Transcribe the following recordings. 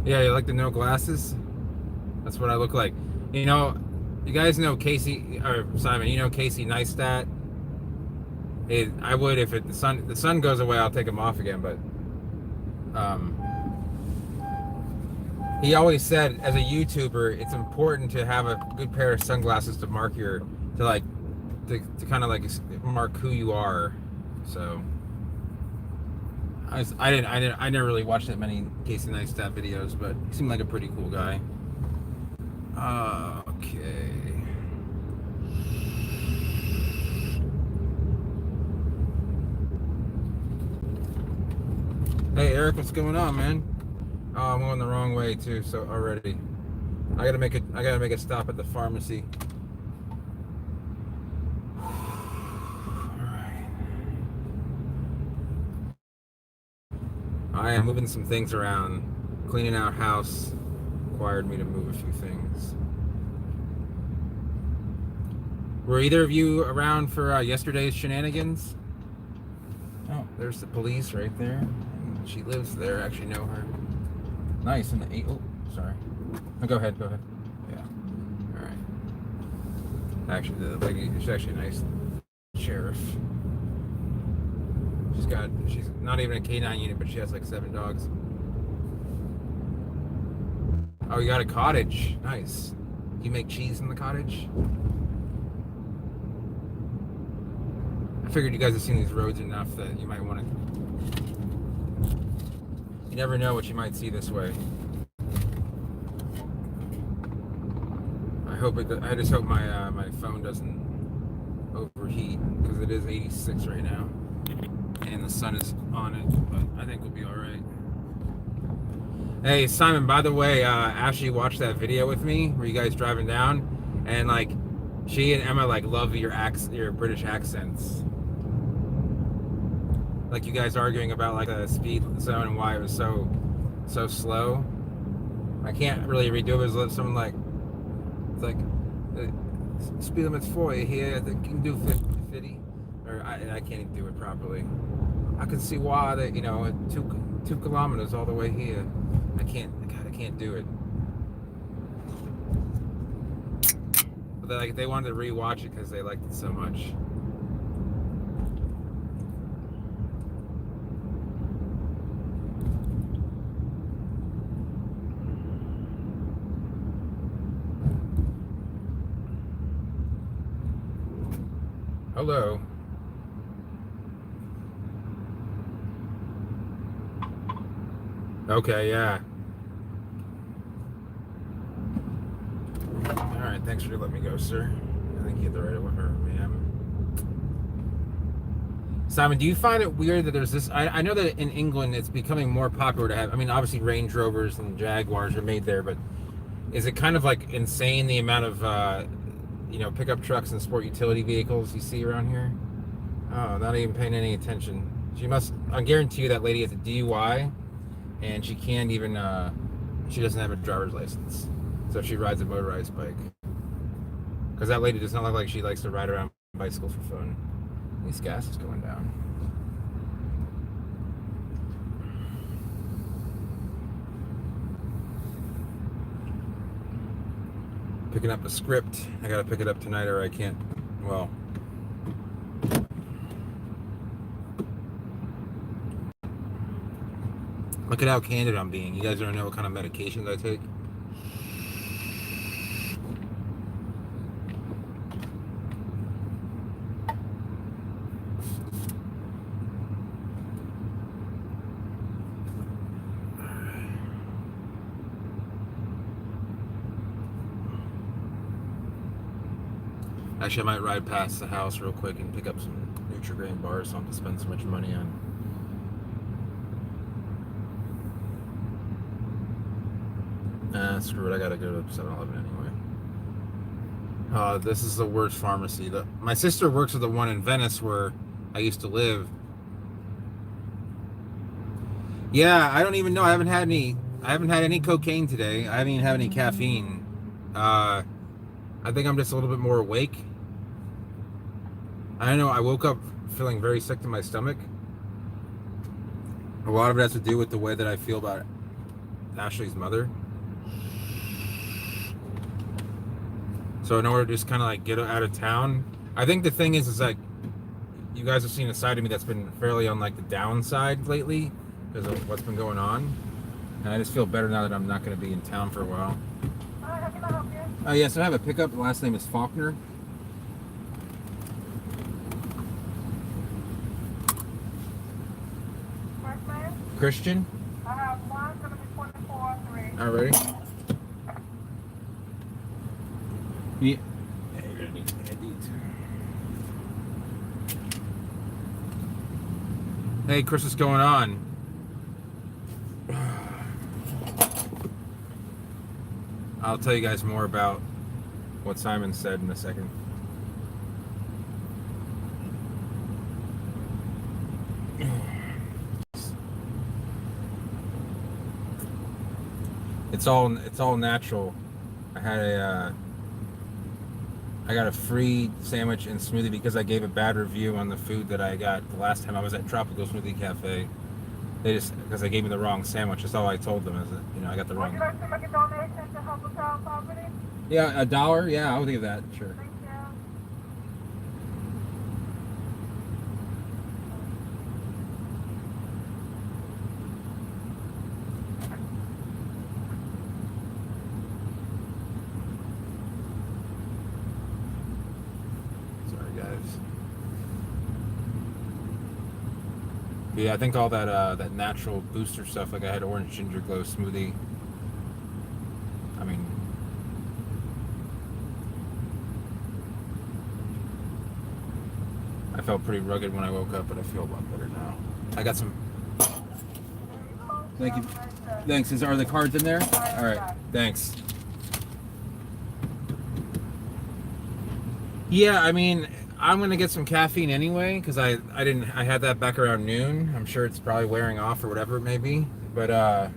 Yeah, you like the no glasses? That's what I look like. You know, you guys know Casey or Simon. You know Casey Neistat. I would if the sun goes away, I'll take him off again. But um, he always said as a YouTuber, it's important to have a good pair of sunglasses to mark your to like to kind of like mark who you are. So I never really watched that many Casey Neistat videos, but he seemed like a pretty cool guy. Okay. Hey Eric, what's going on, man? Oh, I'm going the wrong way too. So already, I gotta make a stop at the pharmacy. All right. I am moving some things around. Cleaning out house required me to move a few things. Were either of you around for yesterday's shenanigans? Oh, there's the police right there. She lives there. I actually know her. Nice. And the eight. Oh, sorry. No, go ahead. Go ahead. Yeah. All right. Actually, the lady. She's actually a nice sheriff. She's not even a canine unit, but she has like 7 dogs. Oh, you got a cottage. Nice. You make cheese in the cottage? I figured you guys have seen these roads enough that you might want to. You never know what you might see this way. I just hope my phone doesn't overheat because it is 86 right now, and the sun is on it. But I think we'll be all right. Hey Simon, by the way, Ashley watched that video with me where you guys driving down, and like she and Emma like love your British accents. Like you guys arguing about like the speed zone and why it was so slow. I can't really redo it. It was something like it's like speed limit's 40 here. I think you can do 50, or I can't even do it properly. I can see why that two kilometers all the way here. I can't do it. But they wanted to rewatch it because they liked it so much. Hello. Okay, yeah. All right, thanks for letting me go, sir. I think you had the right one, ma'am. Simon, do you find it weird that there's this? I know that in England it's becoming more popular to have. I mean, obviously Range Rovers and Jaguars are made there, but is it kind of like insane the amount of pickup trucks and sport utility vehicles you see around here? Oh, not even paying any attention. She must. I guarantee you that lady has a DUI, and she can't even. She doesn't have a driver's license, so she rides a motorized bike. Because that lady does not look like she likes to ride around bicycles for fun. At least gas is going down. Picking up a script. I gotta pick it up tonight, or I can't. Well. Look at how candid I'm being. You guys don't know what kind of medications I take. Actually, I might ride past the house real quick and pick up some Nutri-Grain bars so I don't have to spend so much money on. Screw it. I gotta go to 7-Eleven anyway. This is the worst pharmacy. My sister works at the one in Venice where I used to live. Yeah, I don't even know. I haven't had any cocaine today. I haven't even had any caffeine. I think I'm just a little bit more awake. I don't know. I woke up feeling very sick to my stomach. A lot of it has to do with the way that I feel about it. Ashley's mother. So in order to just kind of like get out of town, I think the thing is like you guys have seen a side of me that's been fairly on like the downside lately because of what's been going on, and I just feel better now that I'm not going to be in town for a while. How can I help you? Yes, I have a pickup. The last name is Faulkner. First name? Christian. I have one, gonna be 24-3. Alrighty. Yeah. You're gonna need to add these. Hey, Chris, what's going on? I'll tell you guys more about what Simon said in a second. It's all natural. I got a free sandwich and smoothie because I gave a bad review on the food that I got the last time I was at Tropical Smoothie Cafe. They just because they gave me the wrong sandwich. That's all I told them is that I got the wrong. Would you like to make a donation to help with child poverty? Yeah, $1. Yeah, I'll do that. Sure. Thank you. Sorry, guys. Yeah, I think all that natural booster stuff. Like I had orange ginger glow smoothie. I mean, I felt pretty rugged when I woke up, but I feel a lot better now. I got some. Thank you. Thanks. Are the cards in there? All right. Thanks. Yeah, I mean, I'm gonna get some caffeine anyway because I had that back around noon. I'm sure it's probably wearing off or whatever it may be. But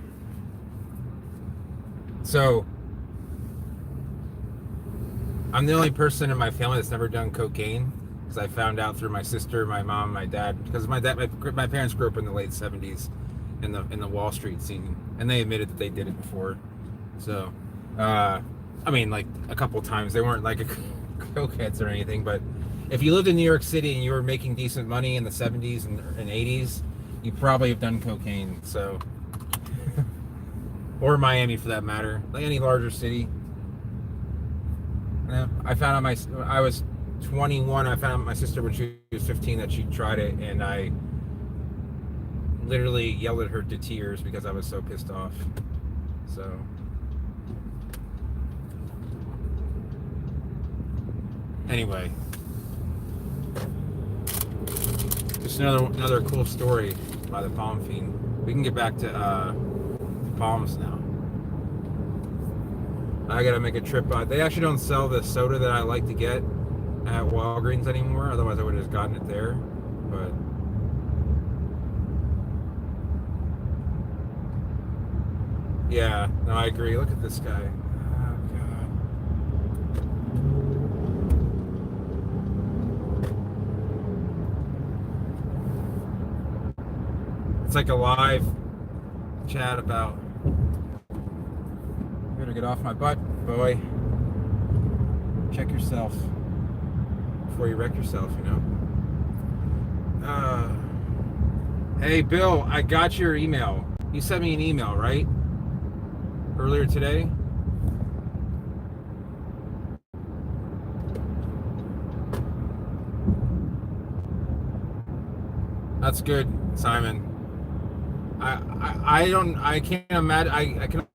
so I'm the only person in my family that's never done cocaine because I found out through my sister, my mom, my dad. Because my parents grew up in the late '70s in the Wall Street scene, and they admitted that they did it before. So, I mean, like a couple times. They weren't like cokeheads or anything, but if you lived in New York City and you were making decent money in the '70s and '80s, you probably have done cocaine. So, or Miami for that matter, like any larger city. I found out I was 21. I found out my sister when she was 15 that she tried it, and I literally yelled at her to tears because I was so pissed off. So. Anyway, just another cool story by the Palm Fiend. We can get back to Palms now. I gotta make a trip. They actually don't sell the soda that I like to get at Walgreens anymore. Otherwise, I would have just gotten it there. But yeah, no, I agree. Look at this guy. It's like a live chat about. Better get off my butt, boy. Check yourself before you wreck yourself, Hey, Bill, I got your email. You sent me an email, right? Earlier today? That's good, Simon. I can't imagine. I can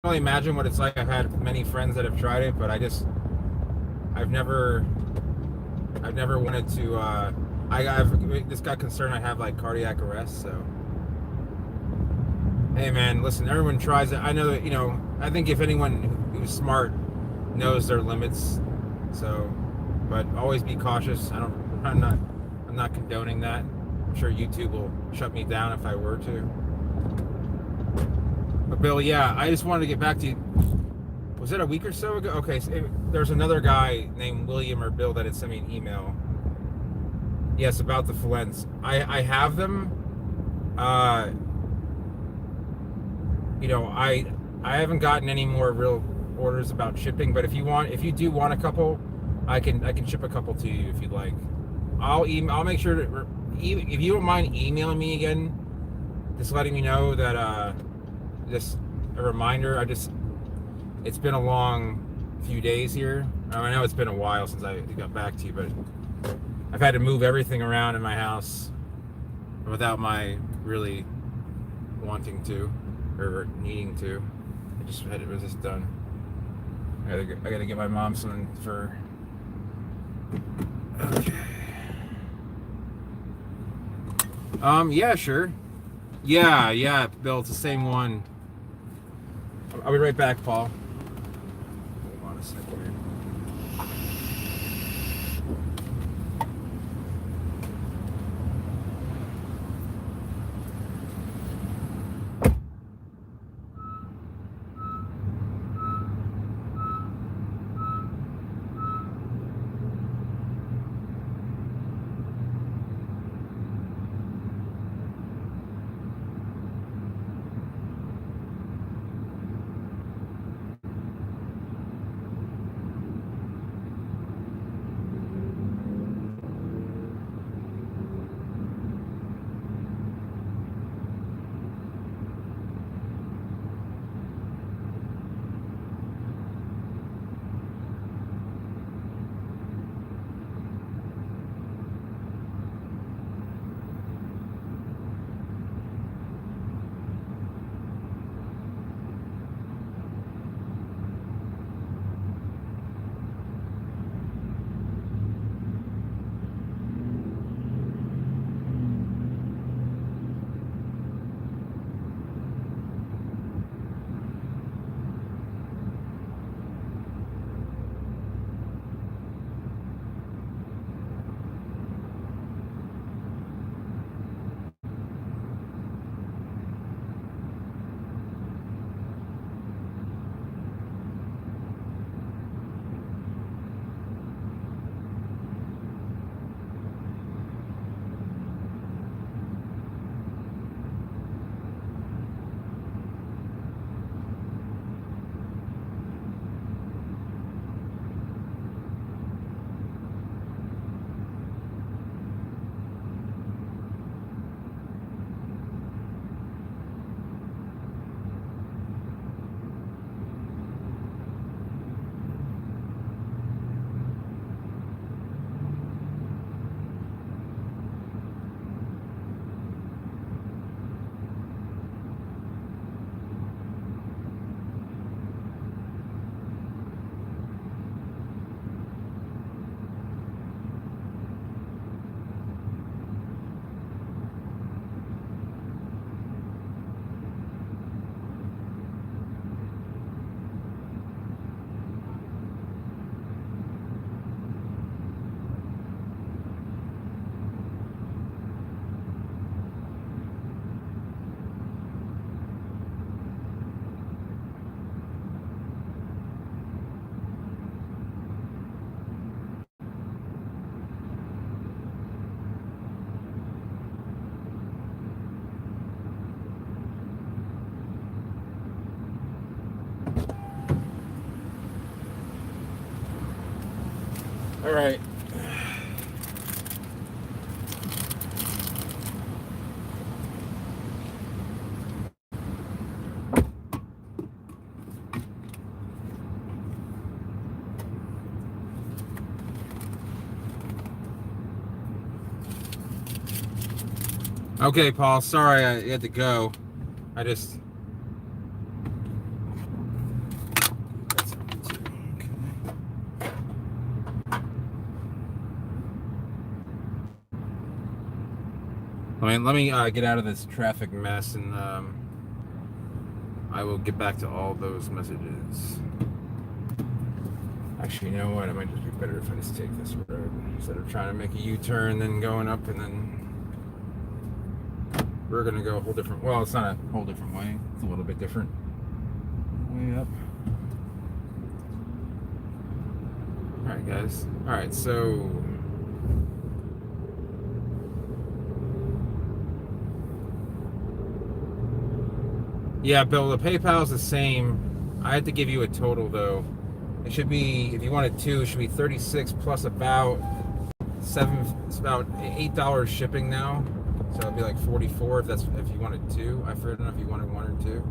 only imagine what it's like. I've had many friends that have tried it, but I've never wanted to. I've just got concerned I have like cardiac arrest. So, hey man, listen, everyone tries it. I know that I think if anyone who's smart knows their limits. So, but always be cautious. I'm not condoning that. I'm sure YouTube will shut me down if I were to. But Bill, yeah, I just wanted to get back to you. Was it a week or so ago? Okay, so there's another guy named William or Bill that had sent me an email. Yes, about the Falens. I have them. I haven't gotten any more real orders about shipping, but if you do want a couple, I can ship a couple to you if you'd like. I'll make sure to, if you don't mind emailing me again, just letting me know that just a reminder. It's been a long few days here. I know it's been a while since I got back to you, but I've had to move everything around in my house without my really wanting to or needing to. It was just done. I gotta get my mom something for. Okay. Yeah, sure. Yeah, Bill, it's the same one. I'll be right back, Paul. Hold on a second here. All right. Okay, Paul. Sorry I had to go. I just. Let me get out of this traffic mess, and I will get back to all those messages. Actually, you know what? It might just be better if I just take this road instead of trying to make a U-turn, then going up, and then we're gonna go a whole different. Well, it's not a whole different way. It's a little bit different. Way up. All right, guys. All right, so. Yeah, Bill, the PayPal's the same. I had to give you a total though. It should be, if you wanted two, it should be 36 plus about it's about $8 shipping now. So it'd be like 44 if you wanted two. I don't know if you wanted one or two.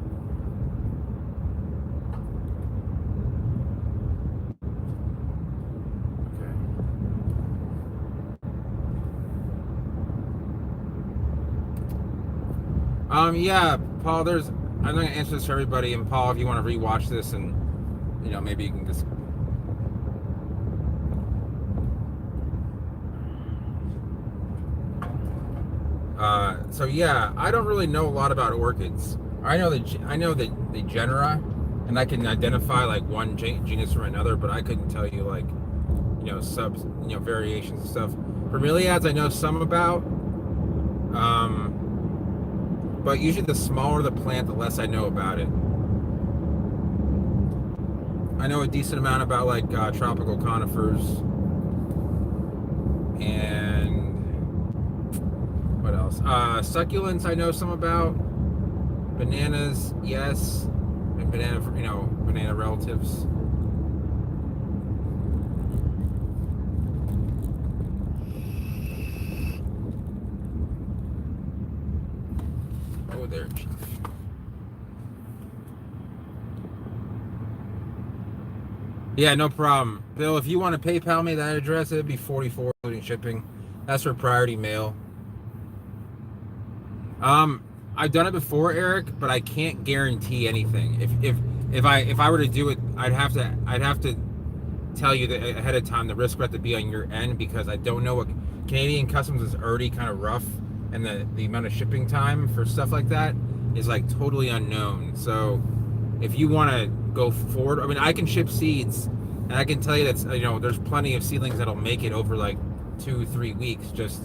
Yeah, Paul, I'm not gonna answer this for everybody, and Paul, if you want to rewatch this and maybe you can just so yeah, I don't really know a lot about orchids. I know the genera, and I can identify like one genus from another, but I couldn't tell you like subs, variations and stuff. Bromeliads I know some about, but usually the smaller the plant, the less I know about it. I know a decent amount about like tropical conifers and what else? Succulents I know some about. Bananas, yes, and banana relatives. Oh, there, Chief. Yeah, no problem. Bill, if you want to PayPal me that address, it'd be 44 including shipping. That's for priority mail. I've done it before, Eric, but I can't guarantee anything. If I were to do it, I'd have to tell you that ahead of time the risk would have to be on your end, because I don't know what Canadian customs is already kind of rough, and the amount of shipping time for stuff like that is like totally unknown. So if you want to go forward, I mean, I can ship seeds, and I can tell you that there's plenty of seedlings that'll make it over like 2-3 weeks. Just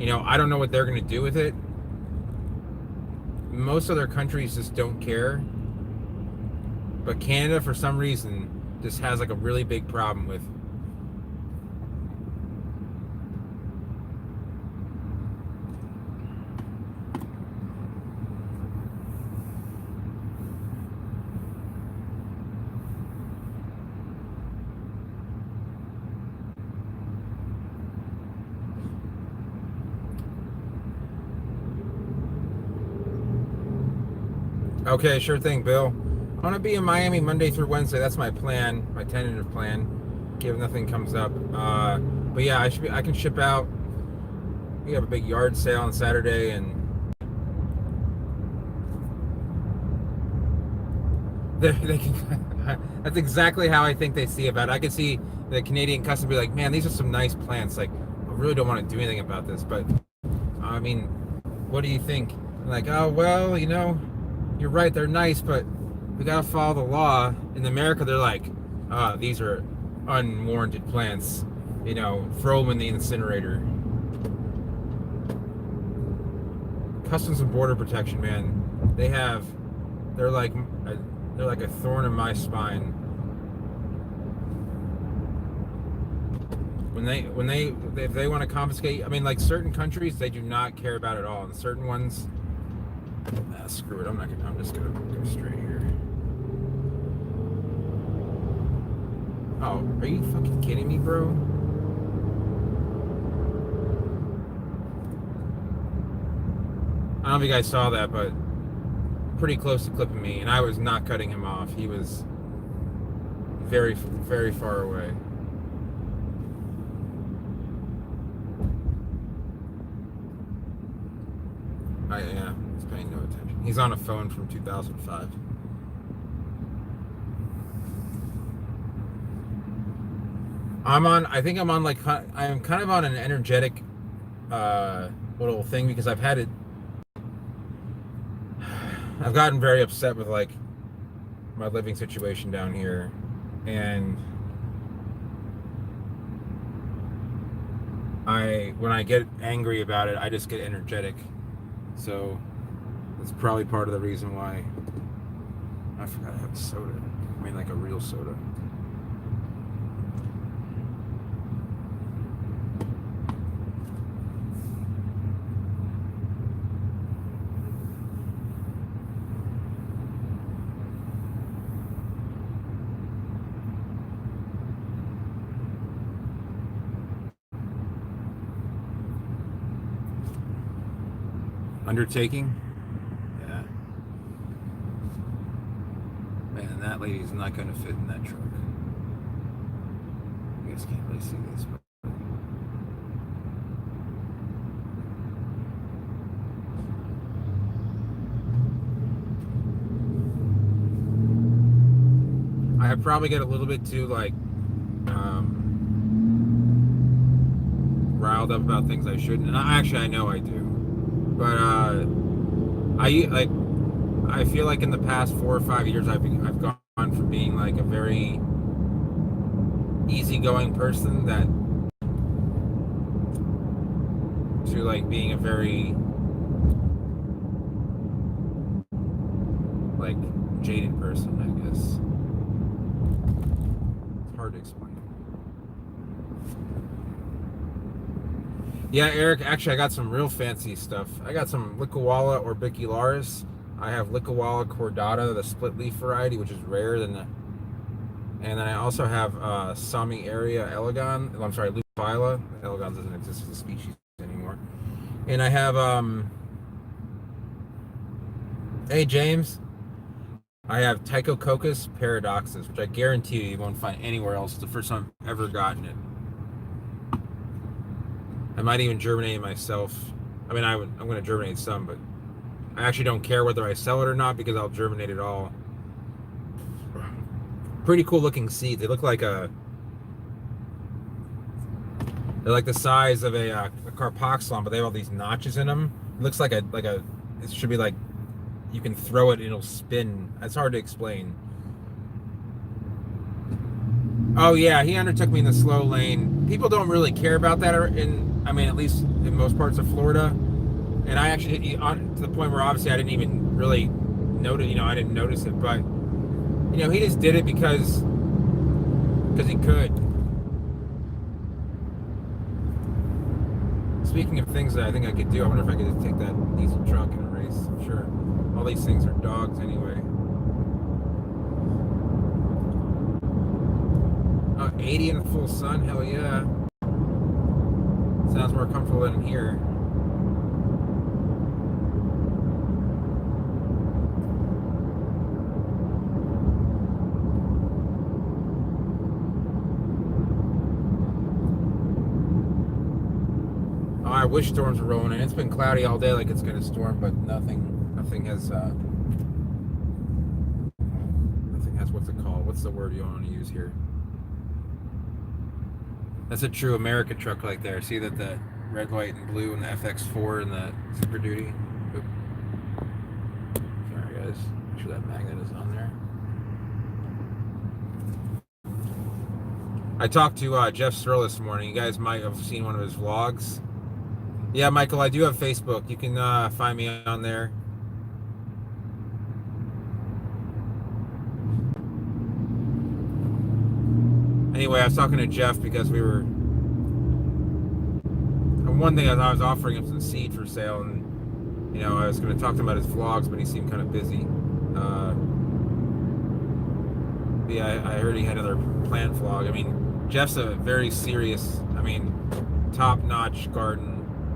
I don't know what they're going to do with it. Most other countries just don't care, but Canada for some reason just has like a really big problem with. Okay, sure thing, Bill. I'm gonna be in Miami Monday through Wednesday. That's my plan, my tentative plan. If nothing comes up, but yeah, I can ship out. We have a big yard sale on Saturday, and they can. That's exactly how I think they see about it. I can see the Canadian customer be like, "Man, these are some nice plants. Like, I really don't want to do anything about this, but I mean, what do you think?" I'm like, "Oh well, you're right. They're nice, but we gotta follow the law." In America, they're like, "These are unwarranted plants. Throw them in the incinerator." Customs and Border Protection, man, they're like a thorn in my spine. If they want to confiscate, I mean, like certain countries, they do not care about it at all, and certain ones, screw it. I'm just gonna go straight here. Oh, are you fucking kidding me, bro? I don't know if you guys saw that, but pretty close to clipping me, and I was not cutting him off. He was very, very far away. Yeah, he's paying no attention. He's on a phone from 2005. I think I'm on like, I'm kind of on an energetic little thing, because I've gotten very upset with like my living situation down here, and when I get angry about it, I just get energetic. So that's probably part of the reason why. I forgot I have soda. I mean, like a real soda. Undertaking? Yeah. Man, that lady's not going to fit in that truck. You guys can't really see this, but. I probably get a little bit too, like, riled up about things I shouldn't. And I know I do. But, I feel like in the past 4 or 5 years, I've gone from being like a very easygoing person to like being a very like jaded person, I guess. It's hard to explain. Yeah, Eric, actually I got some real fancy stuff. I got some Lickawalla or Bicularis. I have Lickawalla cordata, the split leaf variety, which is rare than the. And then I also have Sami area elegan. I'm sorry, Lupila. Elegans doesn't exist as a species anymore. And I have hey James, I have Tychococcus paradoxus, which I guarantee you won't find anywhere else. It's the first time I've ever gotten it. I might even germinate it myself. I mean, I'm going to germinate some, but I actually don't care whether I sell it or not because I'll germinate it all. Pretty cool looking seeds. They look like they're like the size of a carpoxylon, but they have all these notches in them. It looks like it should be like, you can throw it and it'll spin. It's hard to explain. Oh yeah, he undertook me in the slow lane. People don't really care about that at least in most parts of Florida. And I actually, to the point where obviously I didn't even really notice, I didn't notice it, but he just did it because he could. Speaking of things that I think I could do, I wonder if I could just take that diesel truck in a race. Sure. All these things are dogs anyway. 80 in the full sun, hell yeah. Sounds more comfortable than in here. I wish storms were rolling in. It's been cloudy all day like it's going to storm, but nothing has what's it called? What's the word you want to use here? That's a true America truck right there. See that the red, white, and blue and the FX4 and the Super Duty? Oop. Sorry guys. Make sure that magnet is on there. I talked to Jeff Searle this morning. You guys might have seen one of his vlogs. Yeah, Michael, I do have Facebook. You can find me on there. Anyway, I was talking to Jeff because we were. One thing I was offering him some seed for sale, and I was going to talk to him about his vlogs, but he seemed kind of busy. Yeah, I heard he had another plant vlog. I mean, Jeff's a very serious, top-notch garden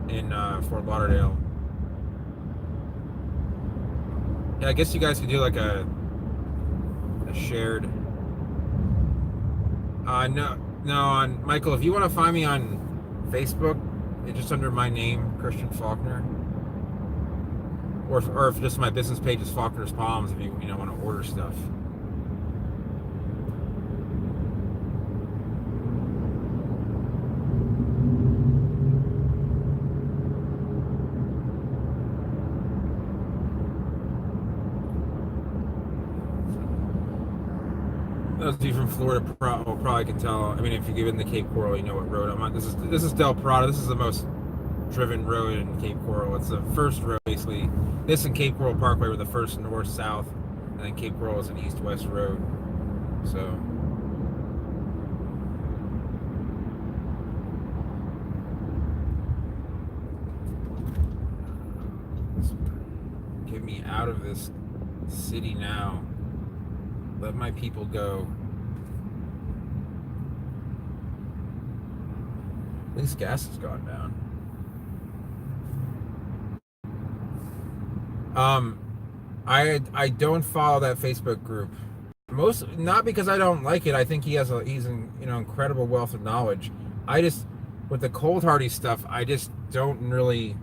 in Fort Lauderdale. Yeah, I guess you guys could do like a shared. No, on Michael, if you want to find me on Facebook, it's just under my name, Christian Faulkner, or if just my business page is Faulkner's Palms, if you want to order stuff. Those of you from Florida probably can tell. If you give in the Cape Coral, you know what road I'm on. This is Del Prado. This is the most driven road in Cape Coral. It's the first road, basically. This and Cape Coral Parkway were the first north-south, and then Cape Coral is an east-west road. So. Get me out of this city now. Let my people go. At least gas has gone down. Um, I don't follow that Facebook group. Most not because I don't like it. I think he's an incredible wealth of knowledge. I just with the cold hardy stuff, I just don't really.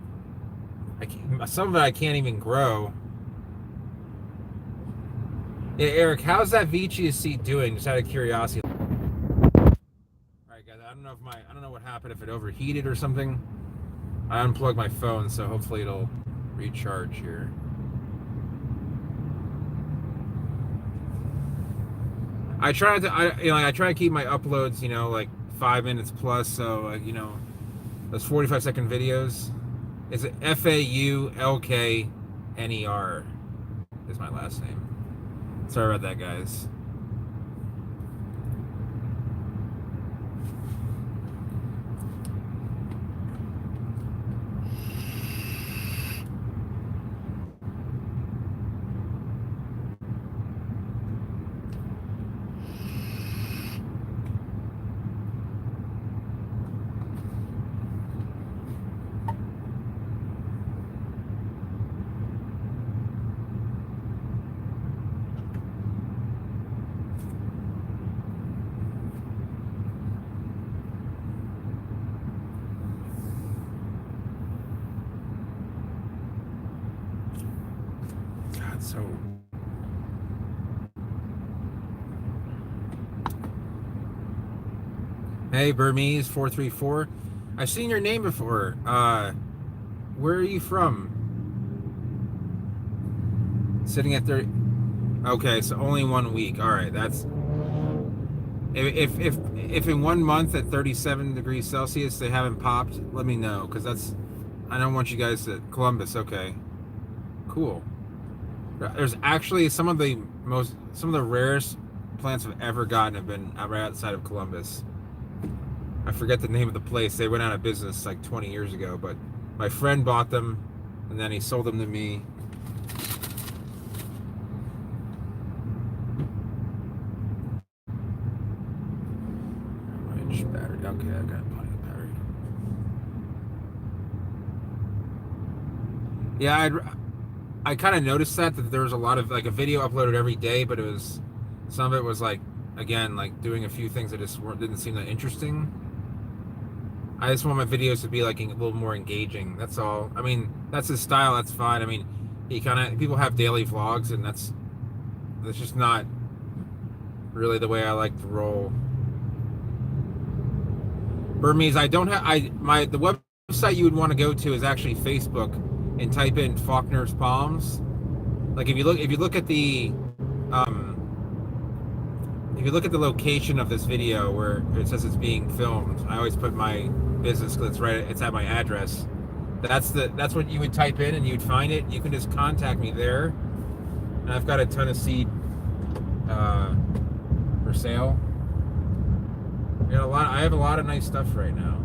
Some of it I can't even grow. Yeah, Eric, how's that Vici seat doing? Just out of curiosity. All right, guys. I don't know what happened if it overheated or something. I unplugged my phone, so hopefully it'll recharge here. I try to keep my uploads, like 5 minutes plus. So, those 45-second videos. It's Faulkner is my last name. Sorry about that, guys. God, so. Hey, Burmese 434. I've seen your name before. Where are you from? Sitting at 30. Okay, so only 1 week. All right, that's if in 1 month at 37 degrees Celsius they haven't popped, let me know because I don't want you guys to Columbus. Okay, cool. There's actually some of the rarest plants I've ever gotten have been right outside of Columbus. I forget the name of the place. They went out of business like 20 years ago, but my friend bought them and then he sold them to me. Battery. Okay, I got plenty of battery. Yeah, I kind of noticed that there was a lot of like a video uploaded every day, but some of it was like again like doing a few things that just didn't seem that interesting. I just want my videos to be like a little more engaging. That's all. I mean, that's his style. That's fine. I mean, people have daily vlogs, and that's just not really the way I like to roll. Burmese, I don't have the website you would want to go to is actually Facebook, and type in Faulkner's Palms. Like if you look at the location of this video where it says it's being filmed, I always put my business because it's at my address. That's what you would type in and you'd find it. You can just contact me there. And I've got a ton of seed for sale. I have a lot of nice stuff right now.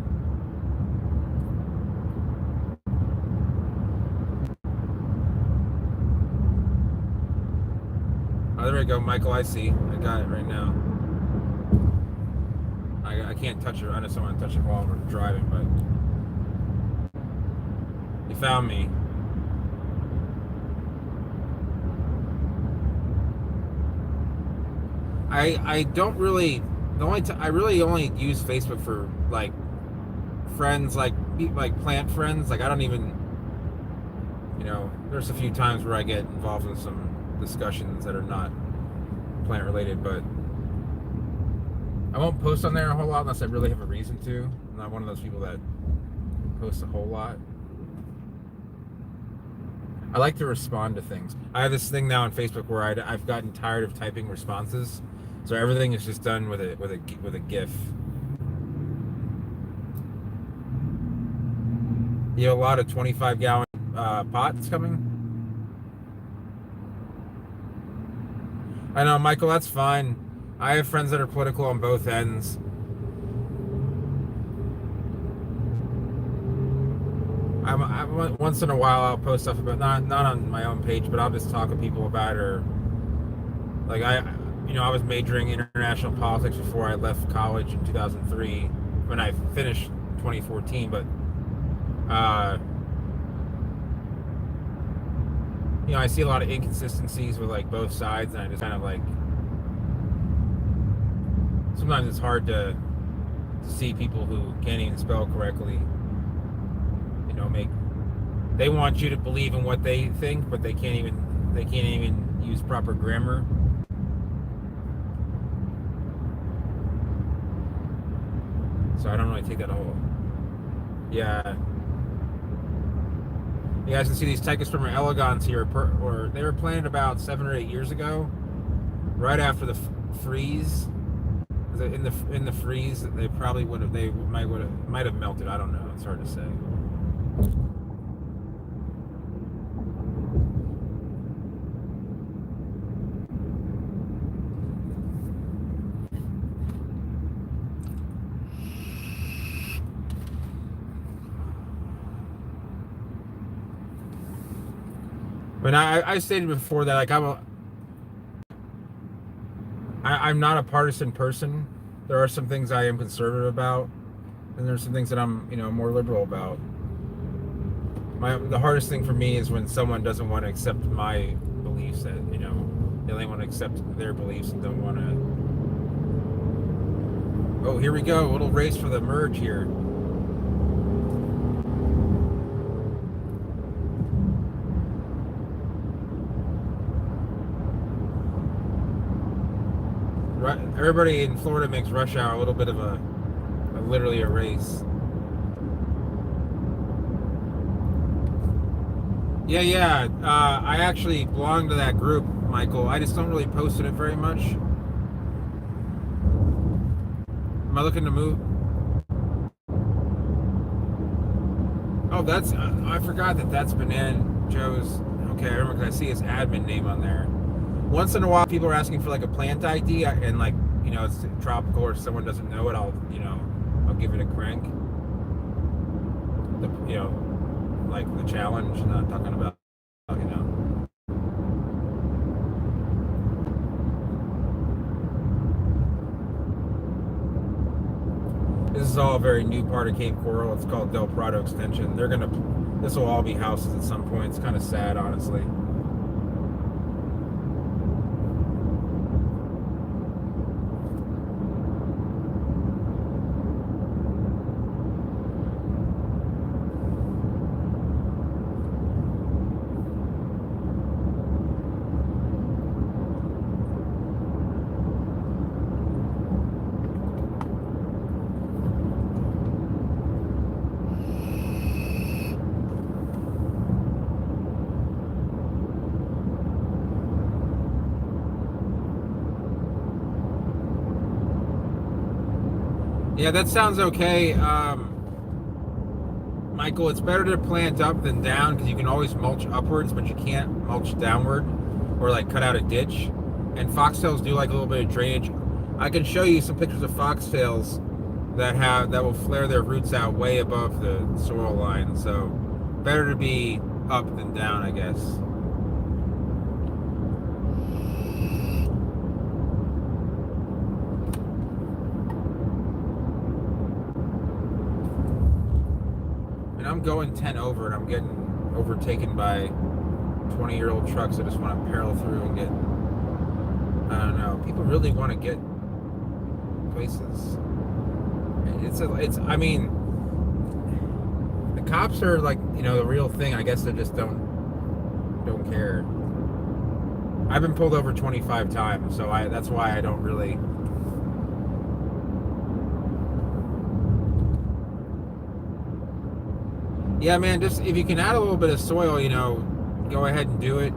Oh, there we go, Michael. I see. I got it right now. I can't touch it. I just don't want to touch it while we're driving, but you found me. I don't really. I really only use Facebook for like friends, like plant friends. Like I don't even. There's a few times where I get involved in some discussions that are not plant related, but I won't post on there a whole lot unless I really have a reason to. I'm not one of those people that posts a whole lot. I like to respond to things. I have this thing now on Facebook where I've gotten tired of typing responses, so everything is just done with a GIF. You have a lot of 25-gallon pots coming. I know, Michael, that's fine. I have friends that are political on both ends. Once in a while I'll post stuff about not on my own page, but I'll just talk to people about it. Or like I was majoring in international politics before I left college in 2003 when I finished 2014, but I see a lot of inconsistencies with like both sides, and I just kind of like sometimes it's hard to see people who can't even spell correctly. Make they want you to believe in what they think, but they can't even use proper grammar. So I don't really take that whole. Yeah. You guys can see these Tachysperma elegans here, or they were planted about 7 or 8 years ago, right after the freeze. In the freeze, they probably might have melted. I don't know. It's hard to say. But I stated before that like I'm not a partisan person. There are some things I am conservative about, and there's some things that I'm more liberal about. The hardest thing for me is when someone doesn't want to accept my beliefs, that they only want to accept their beliefs and don't want to. Oh, here we go. A little race for the merge here. Everybody in Florida makes rush hour a little bit of literally a race. Yeah. I actually belong to that group, Michael. I just don't really post in it very much. Am I looking to move? Oh, I forgot that's Banana Joe's. Okay, I remember because I see his admin name on there. Once in a while, people are asking for like a plant ID, and like it's tropical, or if someone doesn't know it, I'll give it a crank. Like the challenge. Not talking about This is all a very new part of Cape Coral. It's called Del Prado Extension. This will all be houses at some point. It's kind of sad, honestly. Yeah, that sounds okay. Michael, it's better to plant up than down because you can always mulch upwards, but you can't mulch downward or like cut out a ditch. And foxtails do like a little bit of drainage. I can show you some pictures of foxtails that will flare their roots out way above the soil line. So better to be up than down, I guess. I'm going 10 over and I'm getting overtaken by 20-year-old trucks that just want to barrel through and get, I don't know, people really want to get places. I mean, the cops are like, the real thing. I guess they just don't care. I've been pulled over 25 times, so that's why I don't really. Yeah, man, just if you can add a little bit of soil, go ahead and do it.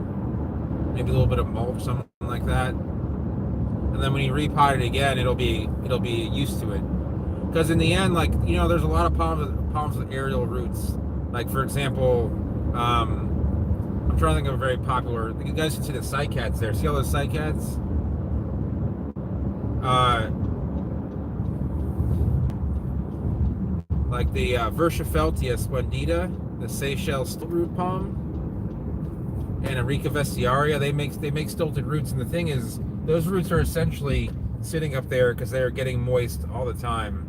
Maybe a little bit of mulch, something like that. And then when you repot it again, it'll be used to it. Because in the end, like, there's a lot of problems with aerial roots. Like, for example, I'm trying to think of a very popular. You guys can see the cycads there. See all those cycads? Like the Verschaffeltia splendida, the Seychelles root palm, and Areca vestiaria, they make stilted roots. And the thing is, those roots are essentially sitting up there because they're getting moist all the time.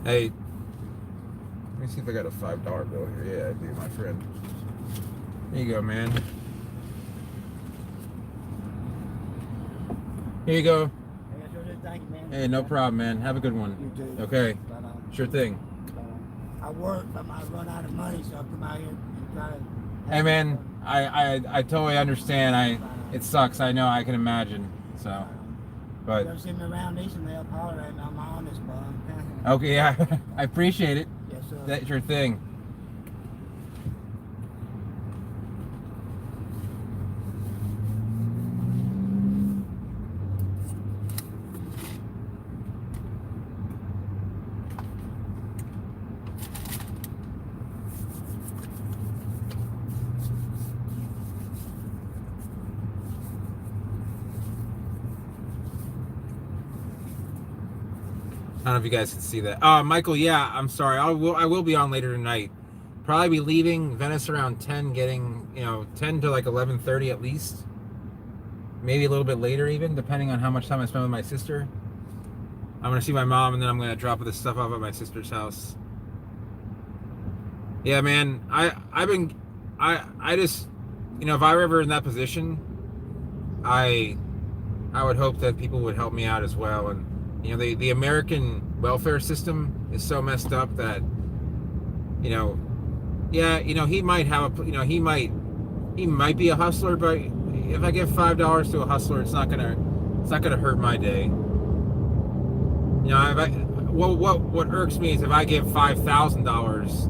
Hey, let me see if I got a $5 bill here. Yeah, I do, my friend. Here you go, man. Here you go. Thank you, man. Hey, no problem, man. Have a good one. You too. Okay. But, Sure thing. I work, but I run out of money, so I come out here and try to. Hey, man. I totally understand. It sucks. I know. I can imagine. So, but You ever see me around recently, I'll holler at me. I'm honest, bro. okay, yeah. I appreciate it. Yes, sir. That's your thing. I don't know if you guys can see that. Michael, yeah, I'm sorry. I will be on later tonight. Probably be leaving Venice around 10, getting 10 to like 11:30 at least. Maybe a little bit later even, depending on how much time I spend with my sister. I'm gonna see my mom and then I'm gonna drop this stuff off at my sister's house. Yeah, man. I just if I were ever in that position, I would hope that people would help me out as well. And the American welfare system is so messed up that he might have he might be a hustler, but if I give $5 to a hustler, it's not gonna hurt my day. What irks me is if I give $5,000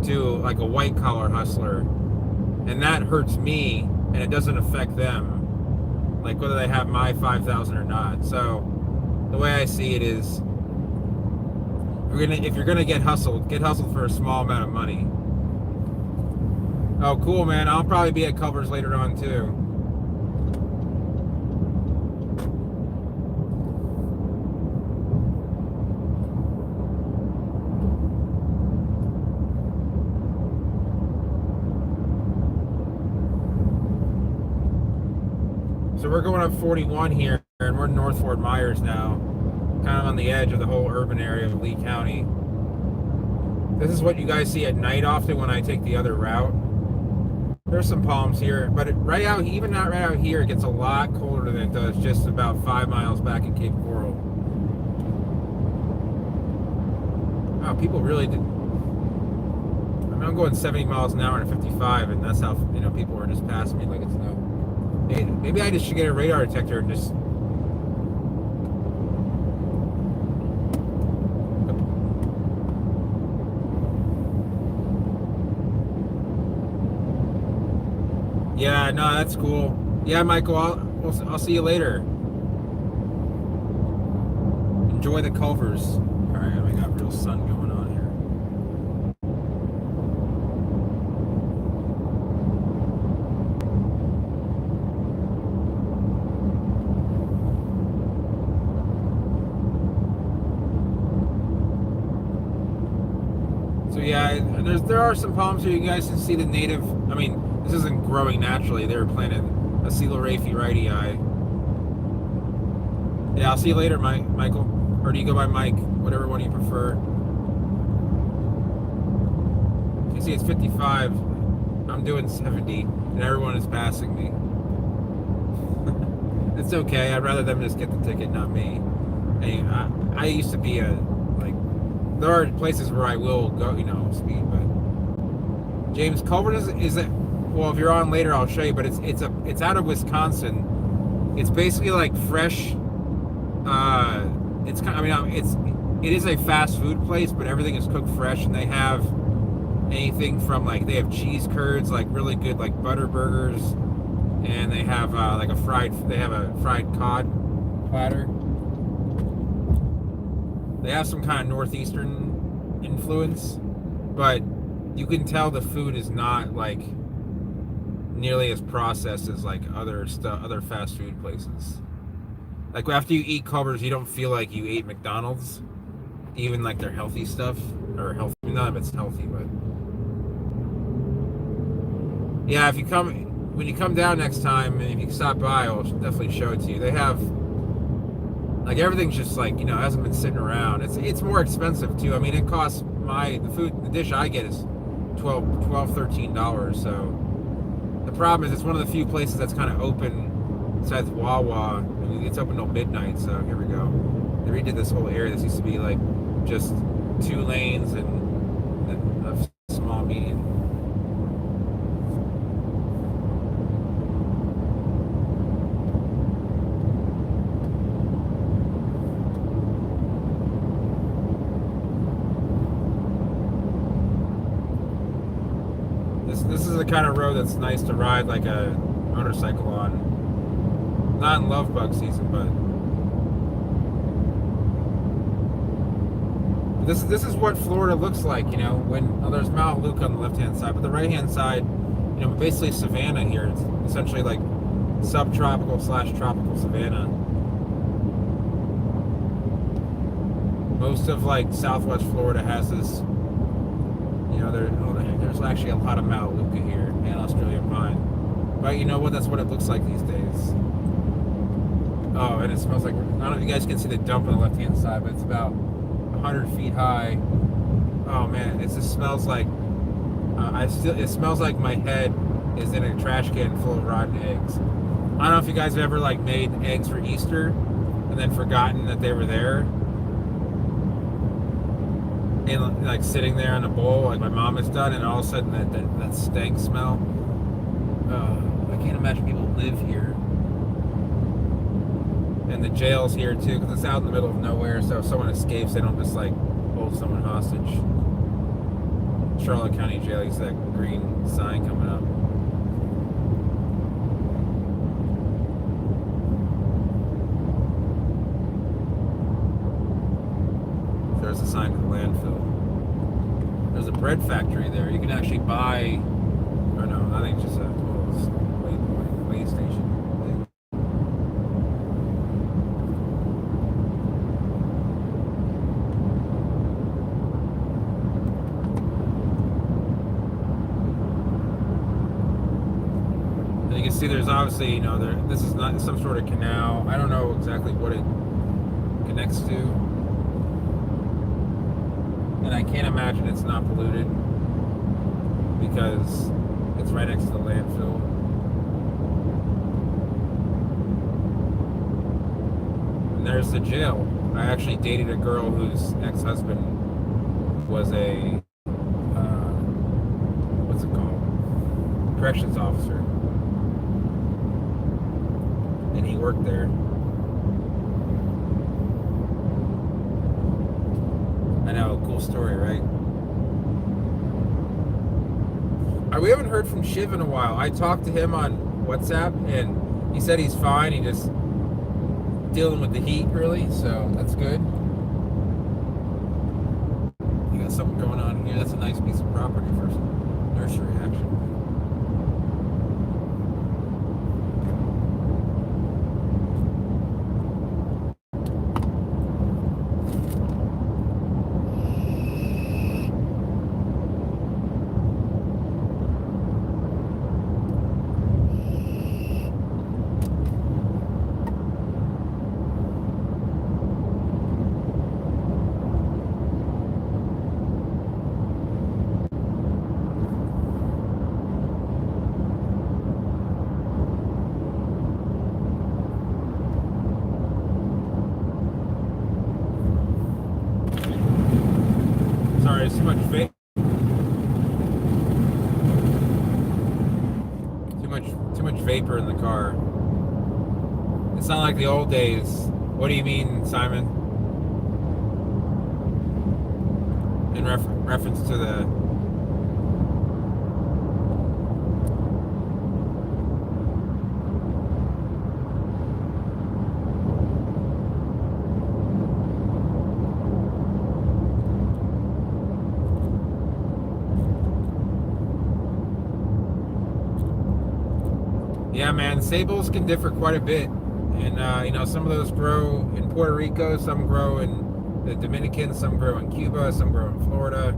to like a white collar hustler, and that hurts me, and it doesn't affect them, like whether they have my 5,000 or not. So the way I see it is, if you're gonna get hustled for a small amount of money. Oh, cool, man. I'll probably be at Culver's later on too. So we're going up 41 here, and we're in North Fort Myers now, kind of on the edge of the whole urban area of Lee County. This is what you guys see at night often when I take the other route. There's some palms here, but right out here, it gets a lot colder than it does just about 5 miles back in Cape Coral. Wow, people really did. I mean, I'm going 70 miles an hour and 55, and that's how people were just passing me like it's no. Maybe I just should get a radar detector and just. Yeah, no, that's cool. Yeah, Michael, I'll see you later. Enjoy the Culvers. All right, we got real sun going on here. So yeah, there are some palms here. You guys can see the native. I mean, this isn't growing naturally. They were planted a Coeluraphe wrightii. Yeah, I'll see you later, Michael. Or do you go by Mike? Whatever one you prefer. You see, it's 55. I'm doing 70, and everyone is passing me. It's okay. I'd rather them just get the ticket, not me. I used to be there are places where I will go, speed, but James, Culver is it? Well, if you're on later, I'll show you. But it's out of Wisconsin. It's basically like fresh. It's kind. I mean, it is a fast food place, but everything is cooked fresh, and they have anything from they have cheese curds, like really good butter burgers, and they have a fried cod platter. They have some kind of northeastern influence, but you can tell the food is not nearly as processed as other fast food places. After you eat Culver's, you don't feel like you ate McDonald's, even their healthy stuff, or healthy. None of it's healthy, but yeah. When you come down next time, and if you stop by, I'll definitely show it to you. They have Like everything's just like, you know, hasn't been sitting around. It's more expensive too. I mean, it costs the dish I get is $12, $13. So the problem is it's one of the few places that's kind of open besides Wawa. I mean, it's open till midnight. So here we go. They redid this whole area. This used to be like just 2 lanes and a small median. This is the kind of road that's nice to ride like a motorcycle on. Not in love bug season, but this is what Florida looks like, you know, when there's Mount Luke on the left-hand side, but the right-hand side, you know, basically savanna here. It's essentially like subtropical / tropical savanna. Most of like Southwest Florida has this, you know, there's actually a lot of Melaleuca here and Australian pine. But you know what? That's what it looks like these days. Oh, and it smells like, I don't know if you guys can see the dump on the left-hand side, but it's about 100 feet high. Oh man, it just smells like, it smells like my head is in a trash can full of rotten eggs. I don't know if you guys have ever like made eggs for Easter and then forgotten that they were there. And like sitting there in a bowl like my mom has done, and all of a sudden that stank smell. I can't imagine people live here. And the jail's here too, because it's out in the middle of nowhere, so if someone escapes, they don't just like hold someone hostage. Charlotte County Jail, you see that green sign coming up. There's a sign to the landfill. There's a bread factory there. You can actually buy, or no, I think it's just a way station. And you can see there's obviously, you know, this is not some sort of canal. I don't know exactly what it connects to. And I can't imagine it's not polluted because it's right next to the landfill. And there's the jail. I actually dated a girl whose ex-husband was a, what's it called? Corrections officer. And he worked there. I know, cool story, right? We haven't heard from Shiv in a while. I talked to him on WhatsApp, and he said he's fine. He just dealing with the heat, really, so that's good. You got something going on here. That's a nice piece of property for nursery action. There's too much vape. Too much vapor in the car. It's not like the old days. What do you mean, Simon? In reference to the Yeah, man, sables can differ quite a bit, and you know, some of those grow in Puerto Rico, some grow in the Dominican, some grow in Cuba, some grow in Florida.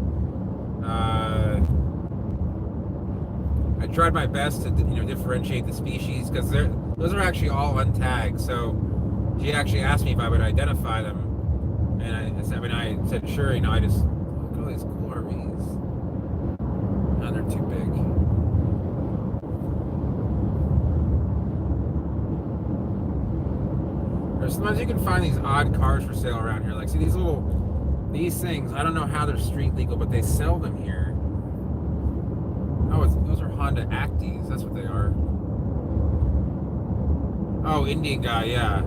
I tried my best to, you know, differentiate the species because those are actually all untagged. So she actually asked me if I would identify them, and I said sure. I just look at all these cool RVs. No, they're too big. Sometimes you can find these odd cars for sale around here. Like, see these things. I don't know how they're street legal, but they sell them here. Oh, those are Honda Actis. That's what they are. Oh, Indian guy, yeah.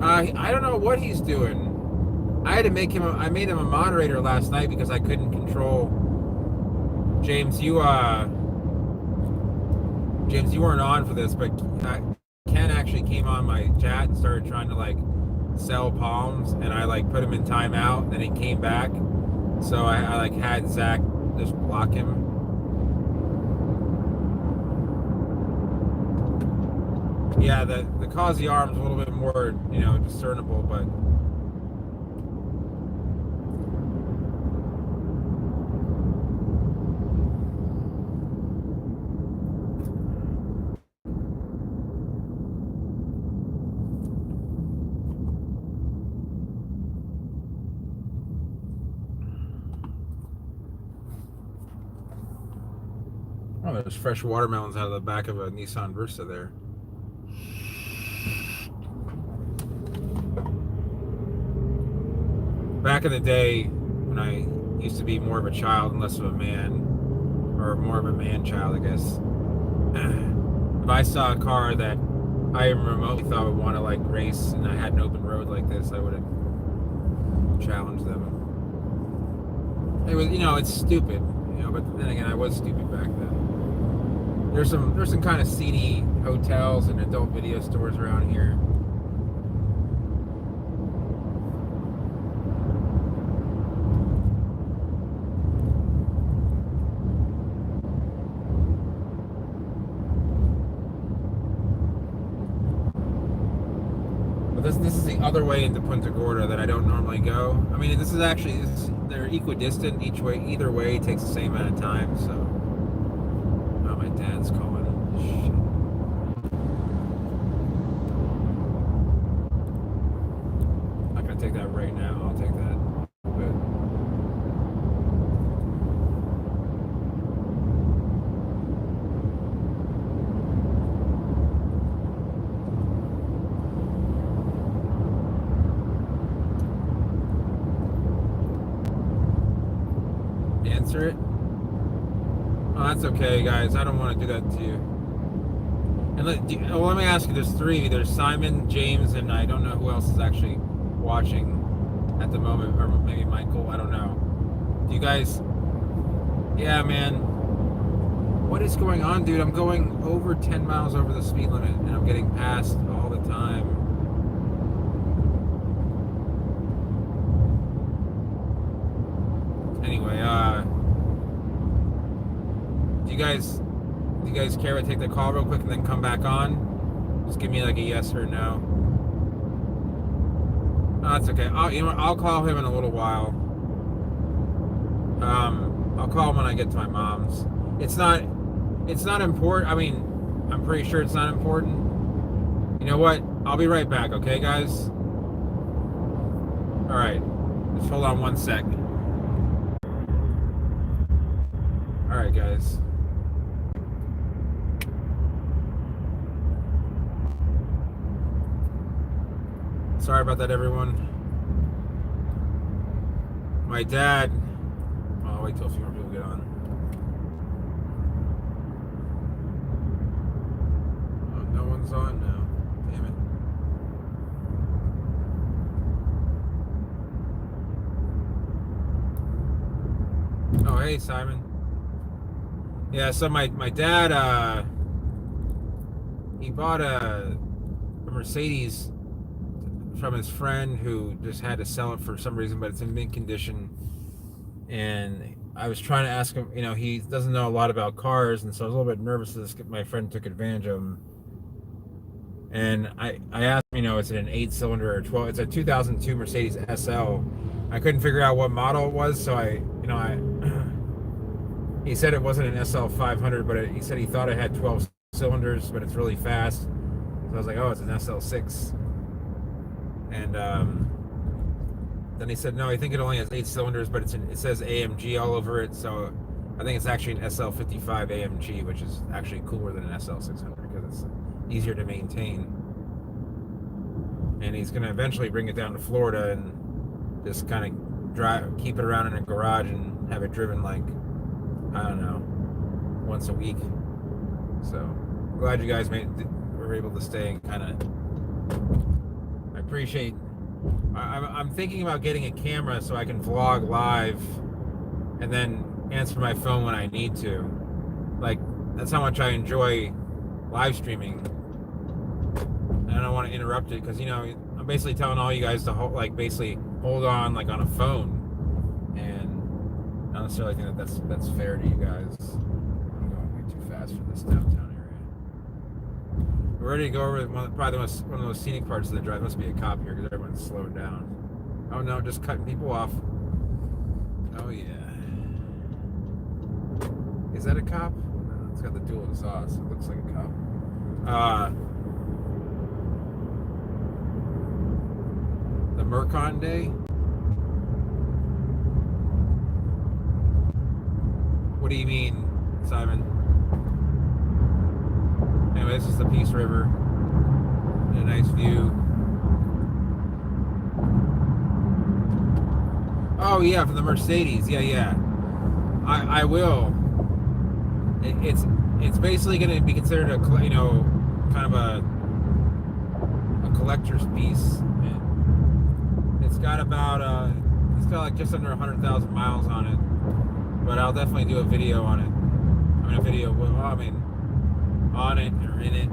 I don't know what he's doing. I made him a moderator last night because I couldn't control. James, you weren't on for this, but Ken actually came on my chat and started trying to like sell palms, and I like put him in timeout. Then he came back, so I like had Zach just block him. Yeah, the Kazi arm's a little bit more, discernible, but. Oh, there's fresh watermelons out of the back of a Nissan Versa there. Back in the day, when I used to be more of a child and less of a man, or more of a man-child, I guess, if I saw a car that I remotely thought would want to like race and I had an open road like this, I would have challenged them. It was, it's stupid, but then again, I was stupid back then. There's some kind of seedy hotels and adult video stores around here. But this is the other way into Punta Gorda that I don't normally go. I mean, they're equidistant either way takes the same amount of time, so. Oh, my dad's calling. Shit. I'm not gonna take that right now. I'll take that. But answer it. Oh, that's okay, guys. I don't want to do that to you. And let me ask you. There's three. There's Simon, James, and I don't know who else is actually watching at the moment, or maybe Michael. I don't know. Do you guys? Yeah, man. What is going on, dude? I'm going over 10 miles over the speed limit, and I'm getting passed all the time. Anyway, do you guys care if I take the call real quick and then come back on? Just give me like a yes or no. Oh, that's okay. I'll call him in a little while. I'll call him when I get to my mom's. It's not important. I mean, I'm pretty sure it's not important. You know what? I'll be right back, okay, guys? All right. Just hold on one sec. All right, guys. Sorry about that, everyone. My dad. I'll wait till a few more people get on. Oh, no one's on now. Damn it. Oh, hey, Simon. Yeah, so my dad, he bought a Mercedes from his friend who just had to sell it for some reason, but it's in mint condition. And I was trying to ask him, he doesn't know a lot about cars, and so I was a little bit nervous that my friend took advantage of him. And I asked him, it's an 8-cylinder or 12. It's a 2002 Mercedes SL. I couldn't figure out what model it was, so he said it wasn't an SL 500, but he said he thought it had 12 cylinders, but it's really fast. So I was like, oh, it's an SL6. And then he said, no, I think it only has 8 cylinders, but it says AMG all over it. So I think it's actually an SL55 AMG, which is actually cooler than an SL600 because it's easier to maintain. And he's going to eventually bring it down to Florida and just kind of keep it around in a garage and have it driven like, I don't know, once a week. So I'm glad you guys were able to stay and kind of, I appreciate. I'm thinking about getting a camera so I can vlog live and then answer my phone when I need to. Like, that's how much I enjoy live streaming. And I don't want to interrupt it because, you know, I'm basically telling all you guys to basically hold on like on a phone. And I don't necessarily think that's fair to you guys. I'm going way too fast for this downtown area. We're ready to go over probably one of the most scenic parts of the drive. Must be a cop here because everyone's slowing down. Oh no, just cutting people off. Oh yeah. Is that a cop? No, it's got the dual exhaust. It looks like a cop. The Mercon Day. What do you mean, Simon? Anyway, this is the Peace River. And a nice view. Oh yeah, from the Mercedes. Yeah. I will. It's basically going to be considered a kind of a collector's piece. It's got like just under 100,000 miles on it. But I'll definitely do a video on it. On it or in it.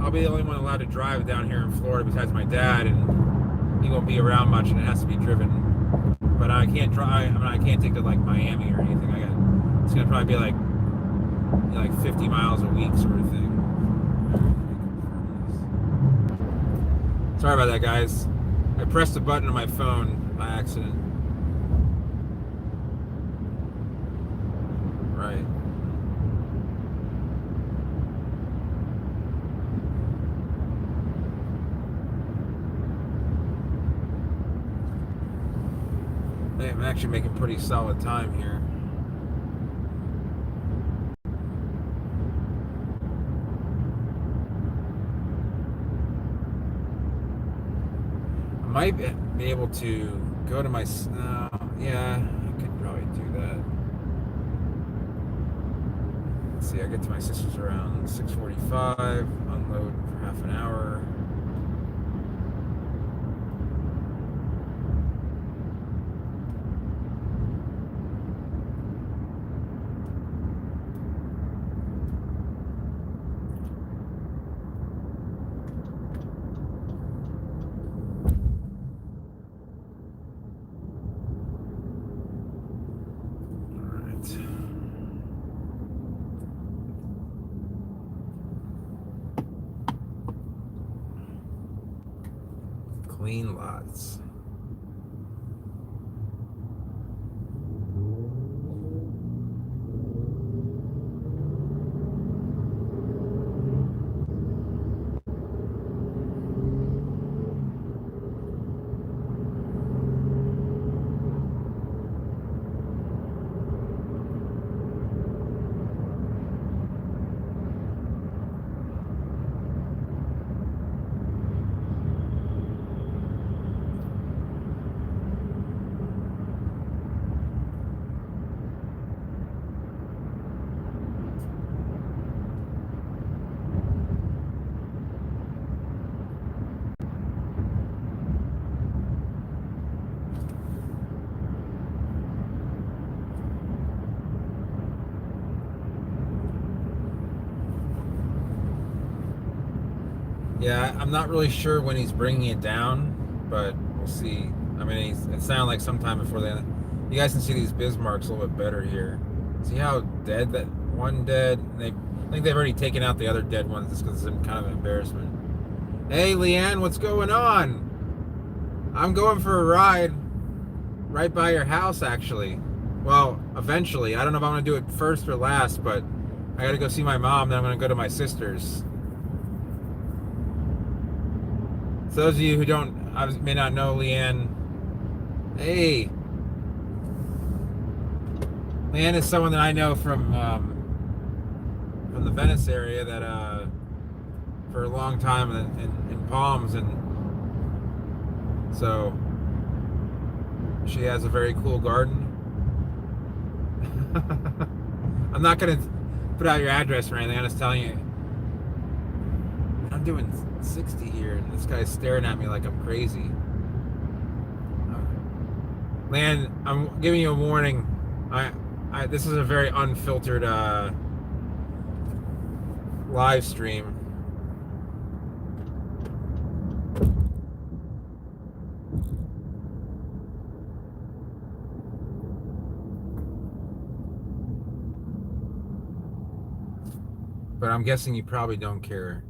I'll be the only one allowed to drive down here in Florida besides my dad, and he won't be around much, and it has to be driven. But I can't drive. I can't take it to like Miami or anything. It's gonna probably be like 50 miles a week sort of thing. Sorry about that, guys. I pressed a button on my phone by accident. Right. I'm actually making pretty solid time here. I might be able to go to my... yeah, I could probably do that. Let's see, I get to my sister's around 6:45, unload for half an hour. Clean lots. Yeah, I'm not really sure when he's bringing it down, but we'll see. I mean, it sounded like sometime before the end. You guys can see these Bismarcks a little bit better here. See how dead that one dead? I think they've already taken out the other dead ones just because it's kind of an embarrassment. Hey, Leanne, what's going on? I'm going for a ride right by your house, actually. Well, eventually. I don't know if I'm going to do it first or last, but I gotta go see my mom, then I'm gonna go to my sister's. So those of you who may not know Leanne, hey, Leanne is someone that I know from the Venice area that for a long time in Palms, and so she has a very cool garden. I'm not gonna put out your address or anything. I'm just telling you, I'm doing 60 here, and this guy's staring at me like I'm crazy. Man, I'm giving you a warning. This is a very unfiltered live stream. But I'm guessing you probably don't care,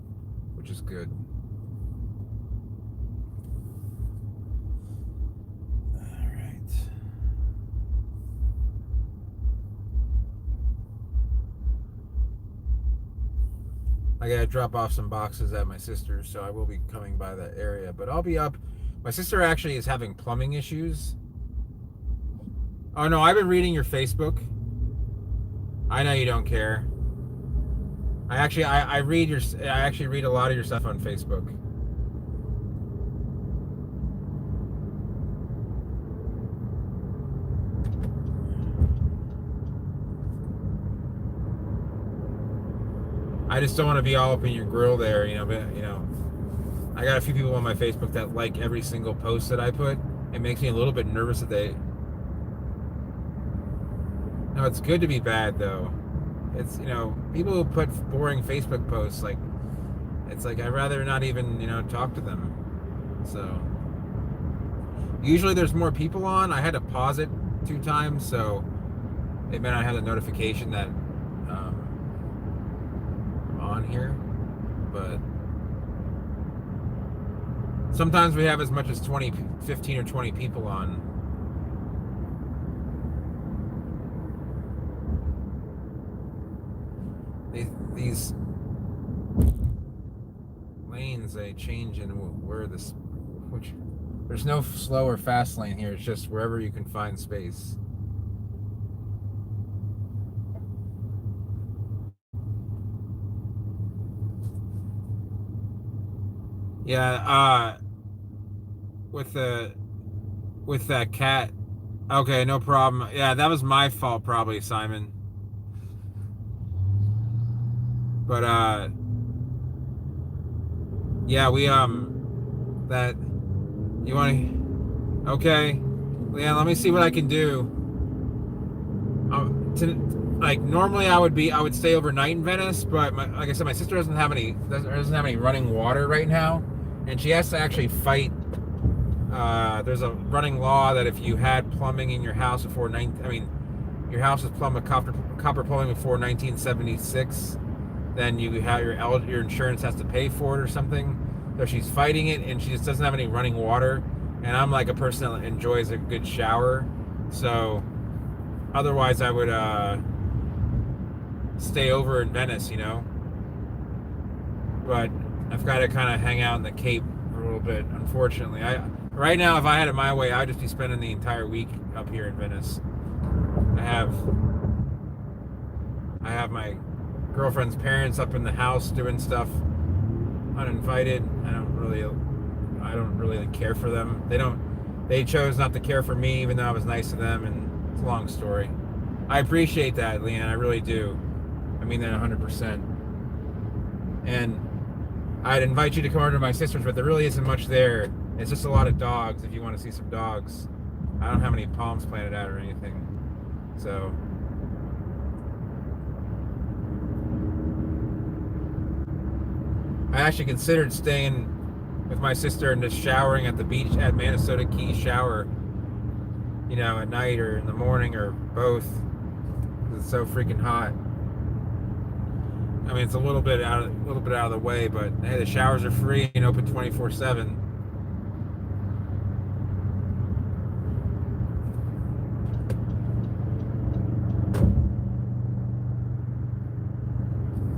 which is good. All right. I gotta drop off some boxes at my sister's, so I will be coming by that area. But I'll be up. My sister actually is having plumbing issues. Oh no, I've been reading your Facebook. I know you don't care. I actually read a lot of your stuff on Facebook. I just don't want to be all up in your grill there, but I got a few people on my Facebook that like every single post that I put. It makes me a little bit nervous that they. No, it's good to be bad though. It's people who put boring Facebook posts, like it's like I'd rather not even talk to them. So usually there's more people on. I had to pause it 2 times, so it meant I had a notification that I'm on here. But sometimes we have as much as 15 or 20 people on. These lanes, they change in there's no slow or fast lane here. It's just wherever you can find space. Yeah, with that cat. Okay, no problem. Yeah, that was my fault probably, Simon. But yeah, that you want to. Okay, Leanne, let me see what I can do. Normally I would stay overnight in Venice, but like I said, my sister doesn't have any running water right now, and she has to actually fight. There's a running law that if you had plumbing in your house your house is copper plumbing before 1976. Then your insurance has to pay for it or something. So she's fighting it, and she just doesn't have any running water. And I'm like a person that enjoys a good shower, so otherwise I would stay over in Venice, But I've got to kind of hang out in the Cape for a little bit, unfortunately. Right now, if I had it my way, I'd just be spending the entire week up here in Venice. I have my girlfriend's parents up in the house doing stuff uninvited. I don't really care for them. They chose not to care for me, even though I was nice to them, and it's a long story. I appreciate that, Leanne, I really do. I mean that 100%. And I'd invite you to come over to my sister's, but there really isn't much there. It's just a lot of dogs if you want to see some dogs. I don't have any palms planted out or anything. So I actually considered staying with my sister and just showering at the beach at Minnesota Key Shower, at night or in the morning or both, because it's so freaking hot. I mean, it's a little bit out of the way, but hey, the showers are free and open 24/7.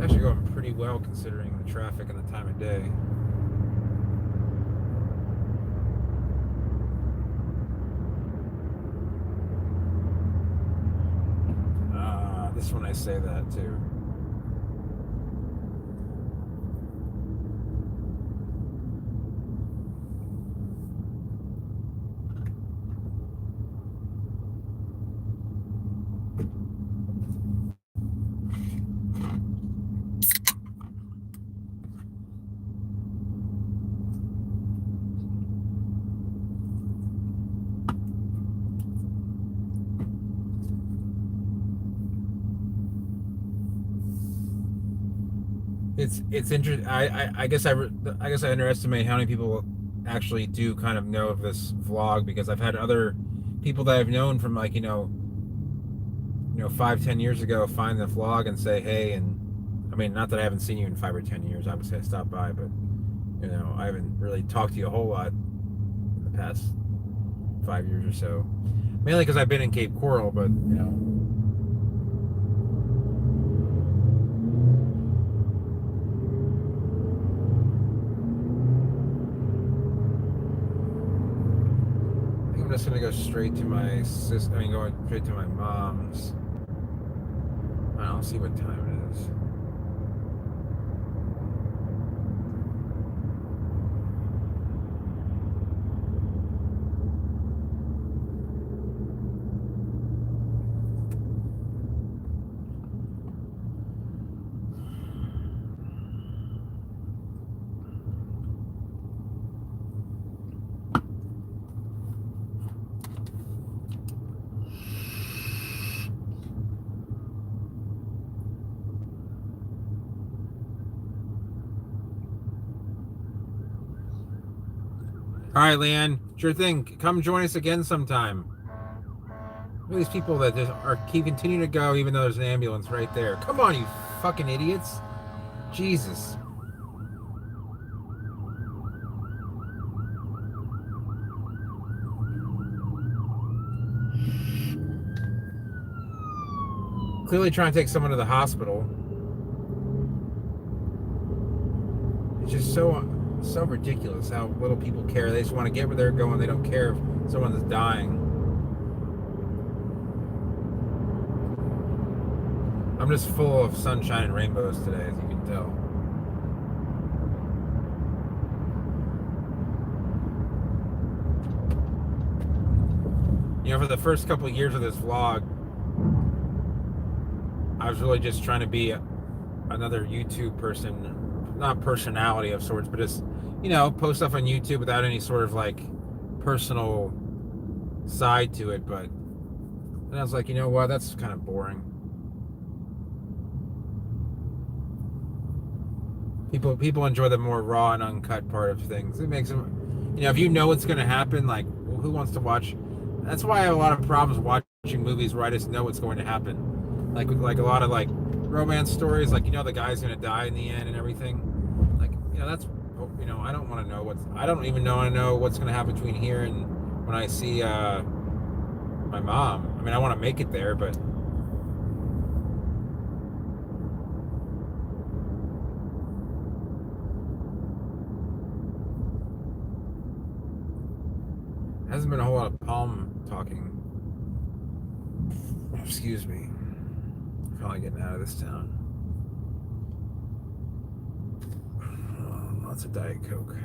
Actually going pretty well considering the traffic and the time of day. This one I say that too. It's interesting. I guess I guess I underestimate how many people actually do kind of know of this vlog, because I've had other people that I've known from like 5-10 years ago find the vlog and say hey, and I mean, not that I haven't seen you in 5 or 10 years. Obviously I stopped by, but I haven't really talked to you a whole lot in the past 5 years or so, mainly because I've been in Cape Coral, but I'm just gonna go straight to my sister. I mean, going straight to my mom's. I'll see what time it is. All right, Leanne, sure thing. Come join us again sometime. Look at these people that just keep continuing to go even though there's an ambulance right there. Come on, you fucking idiots. Jesus. Clearly trying to take someone to the hospital. It's just so ridiculous how little people care. They just want to get where they're going. They don't care if someone is dying. I'm just full of sunshine and rainbows today, as you can tell. For the first couple of years of this vlog, I was really just trying to be another YouTube person, not personality of sorts, but just post stuff on YouTube without any sort of like personal side to it. But then I was like, you know what, that's kind of boring. People enjoy the more raw and uncut part of things. It makes them, if you know what's going to happen, like, well, who wants to watch? That's why I have a lot of problems watching movies where I just know what's going to happen. Like a lot of like romance stories, like the guy's going to die in the end and everything. Like, that's I don't want to know I don't even want to know what's going to happen between here and when I see my mom. I mean, I want to make it there, but hasn't been a whole lot of palm talking. Excuse me. Probably getting out of this town. Lots of Diet Coke.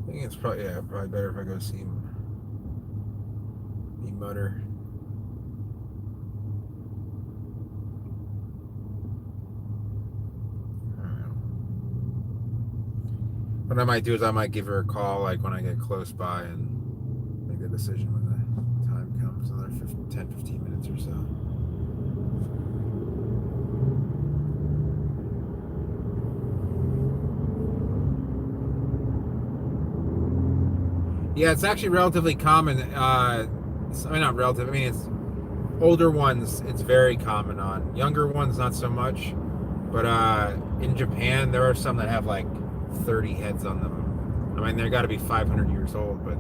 I think it's probably better if I go see Mutter. What I might do is I might give her a call like when I get close by and make the decision when the time comes, another 10-15 minutes or so. Yeah, it's actually relatively common. I mean, not relative. I mean, it's older ones. It's very common on younger ones, not so much. But in Japan, there are some that have like 30 heads on them. I mean, they've got to be 500 years old, but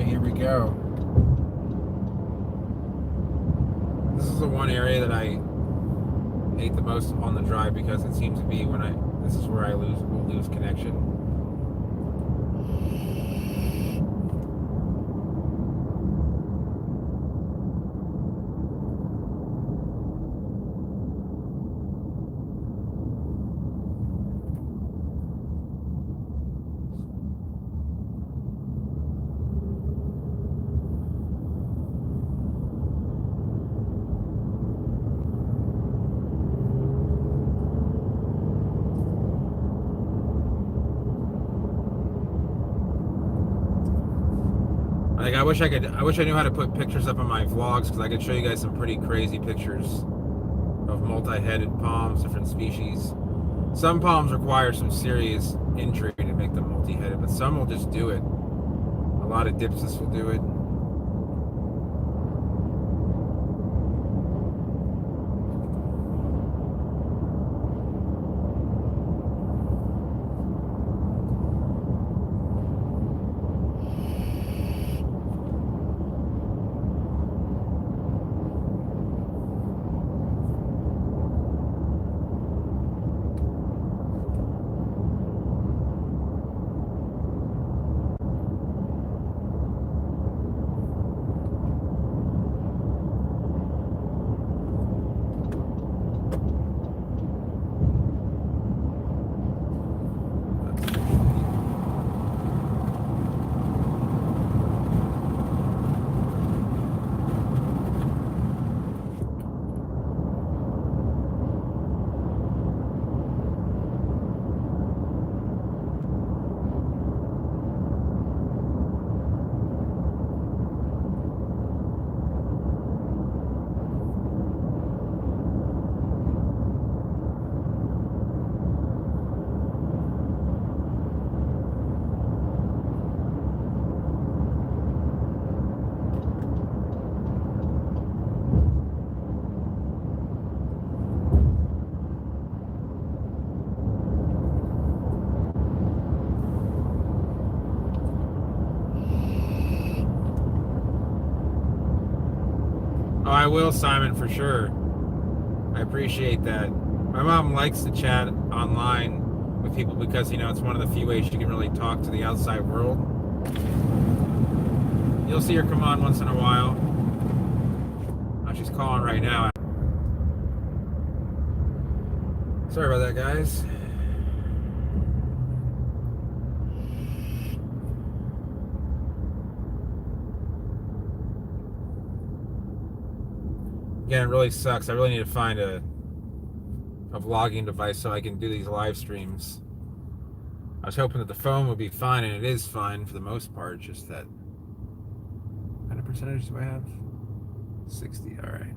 here we go. This is the one area that I hate the most on the drive because it seems to be this is where will lose connection. Like I wish I knew how to put pictures up on my vlogs because I could show you guys some pretty crazy pictures of multi-headed palms, different species. Some palms require some serious intrigue to make them multi-headed, but some will just do it. A lot of dipsis will do it. Oh, I will, Simon, for sure. I appreciate that. My mom likes to chat online with people because, it's one of the few ways she can really talk to the outside world. You'll see her come on once in a while. Oh, she's calling right now. Sorry about that, guys. Again, it really sucks. I really need to find a vlogging device so I can do these live streams. I was hoping that the phone would be fine, and it is fine for the most part. Just that. What kind of percentage do I have? 60. All right.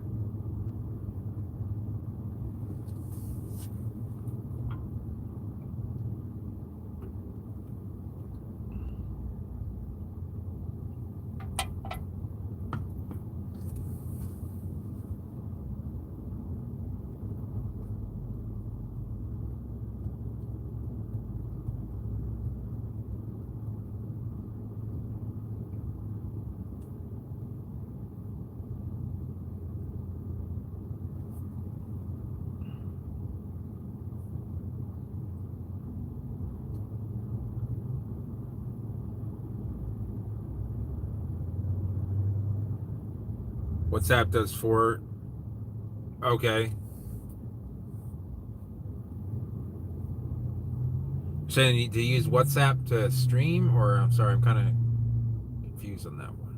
WhatsApp does 4. Okay. You're saying to use WhatsApp to stream, or I'm sorry, I'm kind of confused. degrees on that one.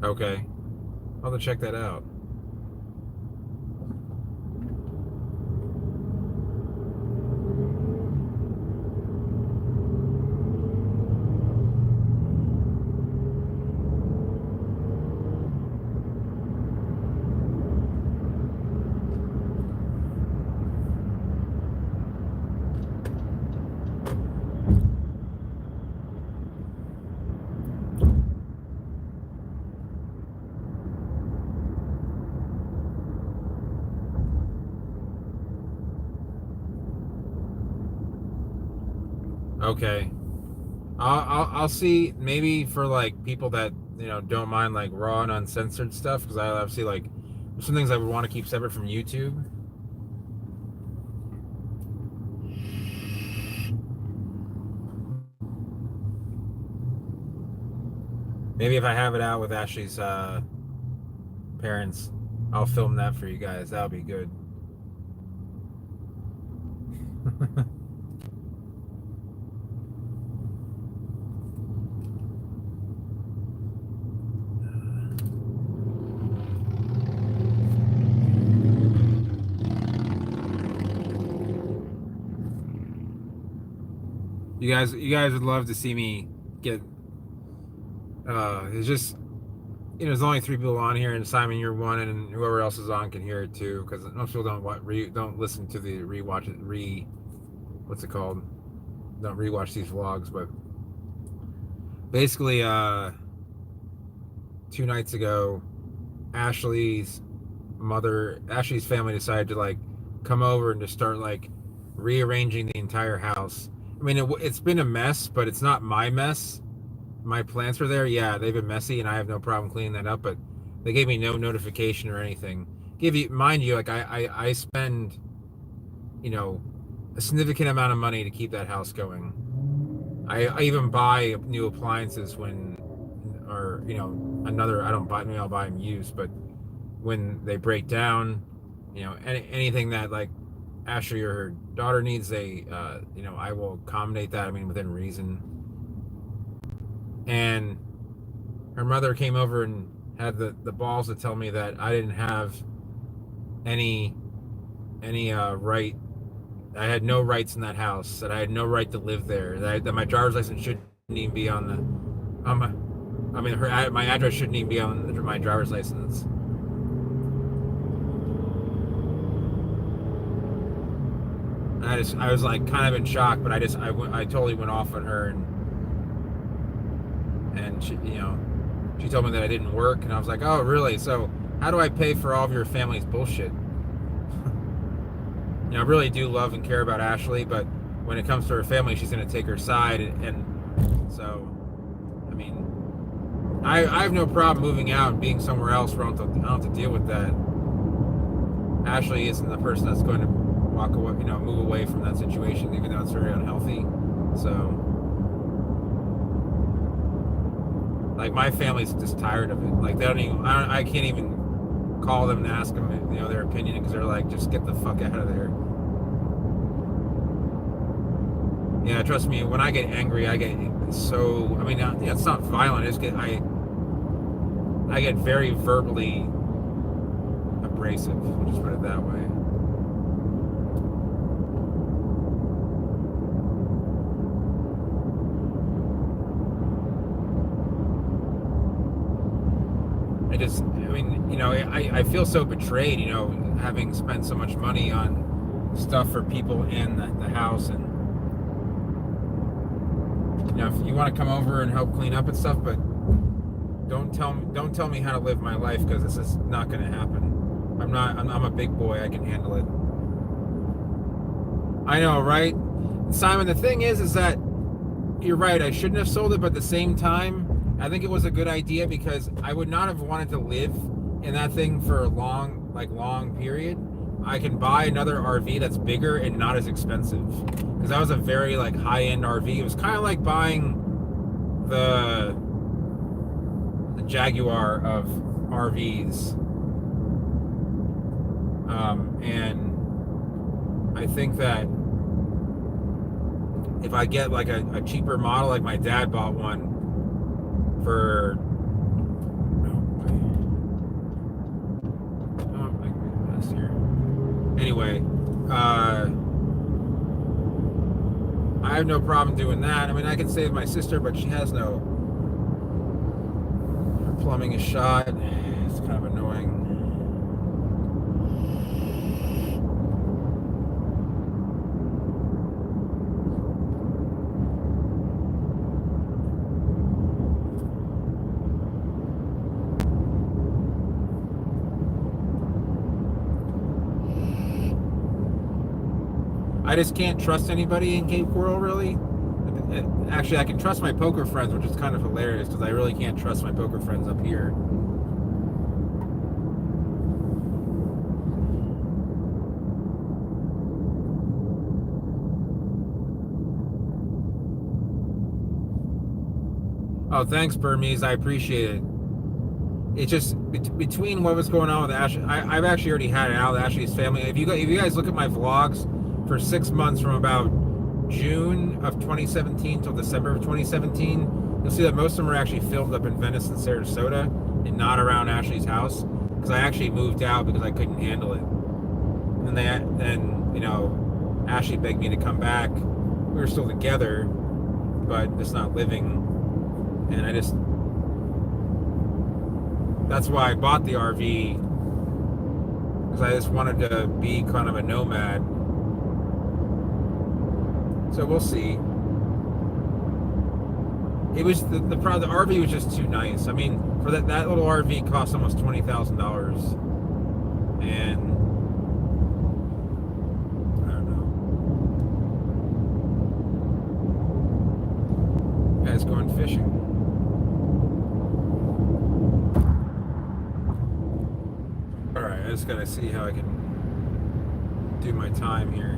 Okay. I'll have to check that out. Okay. I'll see, maybe for like people that, you know, don't mind like raw and uncensored stuff, because I obviously like some things I would want to keep separate from YouTube. Maybe if I have it out with Ashley's parents, I'll film that for you guys. That'll be good. You guys would love to see me get. It's just, you know, there's only 3 people on here, and Simon, you're one, and whoever else is on can hear it too. Because most people don't listen to the what's it called? Don't rewatch these vlogs, but basically, 2 nights ago, Ashley's family decided to like come over and just start like rearranging the entire house. I mean, it's been a mess, but it's not my mess. My plants were there. Yeah, they've been messy, and I have no problem cleaning that up, but they gave me no notification or anything. Mind you, like I spend, you know, a significant amount of money to keep that house going. I even buy new appliances or, you know, maybe I'll buy them used, but when they break down, you know, anything that like Ashley or her daughter needs, you know, I will accommodate that. I mean, within reason. And her mother came over and had the balls to tell me that I didn't have any right. I had no rights in that house. That I had no right to live there. That my driver's license shouldn't even be on my address shouldn't even be on my driver's license. I was like kind of in shock, but I totally went off on her, and she, you know, she told me that I didn't work, and I was like, oh really? So how do I pay for all of your family's bullshit? You know, I really do love and care about Ashley, but when it comes to her family, she's going to take her side, and so, I mean, I have no problem moving out and being somewhere else where I don't have to deal with that. Ashley isn't the person that's going to walk away, you know, move away from that situation, even though it's very unhealthy. So, like, my family's just tired of it. Like, I can't even call them and ask them, you know, their opinion, because they're like, just get the fuck out of there. Yeah, trust me, when I get angry, I get so, I mean, it's not violent, I get very verbally abrasive, we'll just put it that way. You know, I feel so betrayed, you know, having spent so much money on stuff for people in the house, and, you know, if you want to come over and help clean up and stuff, but don't tell me how to live my life, because this is not going to happen. I'm a big boy, I can handle it. I know, right? Simon, the thing is that you're right, I shouldn't have sold it, but at the same time, I think it was a good idea, because I would not have wanted to live in that thing for a long period. I can buy another RV that's bigger and not as expensive. Because that was a very like high-end RV. It was kind of like buying the Jaguar of RVs. And I think that if I get like a cheaper model, like my dad bought one for anyway, I have no problem doing that. I mean, I can save my sister, but she has no. Her plumbing is shot. It's kind of annoying. I just can't trust anybody in Cape Coral, really. Actually, I can trust my poker friends, which is kind of hilarious because I really can't trust my poker friends up here. Oh, thanks, Burmese. I appreciate it. It's just between what was going on with Ashley. I've actually already had it out with Ashley's family. If you guys look at my vlogs for 6 months from about June of 2017 till December of 2017, you'll see that most of them are actually filmed up in Venice and Sarasota and not around Ashley's house, because I actually moved out because I couldn't handle it. And then you know, Ashley begged me to come back. We were still together, but just not living. And that's why I bought the RV, because I just wanted to be kind of a nomad. So we'll see. It was the RV was just too nice. I mean, for that little RV cost almost $20,000, and I don't know. Guys going fishing. All right, I just gotta see how I can do my time here.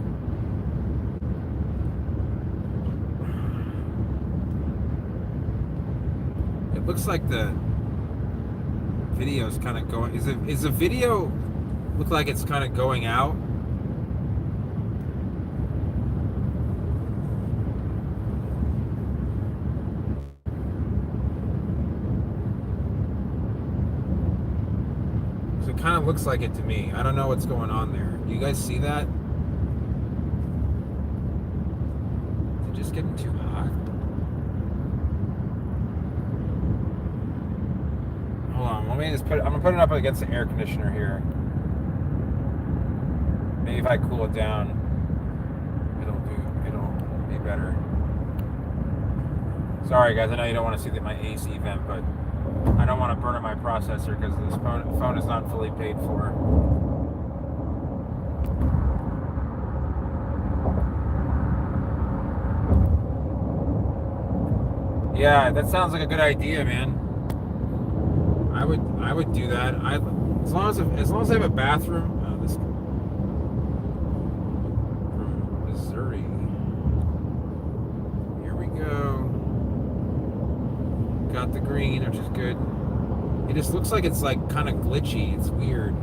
It looks like the video's kind of going. Is the video look like it's kind of going out? So it kind of looks like it to me. I don't know what's going on there. Do you guys see that? Is it just getting too hot? Hold on, let me just I'm gonna put it up against the air conditioner here. Maybe if I cool it down, it'll be better. Sorry guys, I know you don't want to see my AC vent, but I don't want to burn up my processor because this phone is not fully paid for. Yeah, that sounds like a good idea, man. I would do that. As long as I have a bathroom. This from Missouri. Here we go. Got the green, which is good. It just looks like it's like kind of glitchy. It's weird.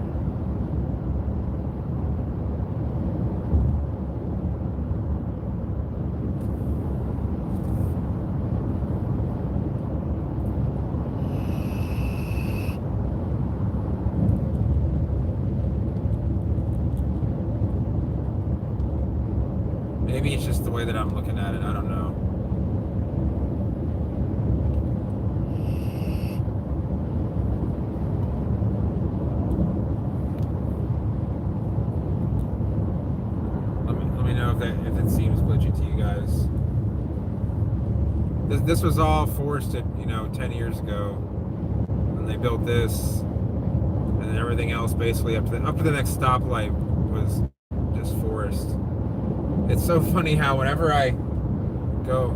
Maybe it's just the way that I'm looking at it. I don't know. Let me know if it seems glitchy to you guys. This was all forested, 10 years ago, when they built this, and then everything else basically up to the next stoplight was just forest. It's so funny how whenever I go,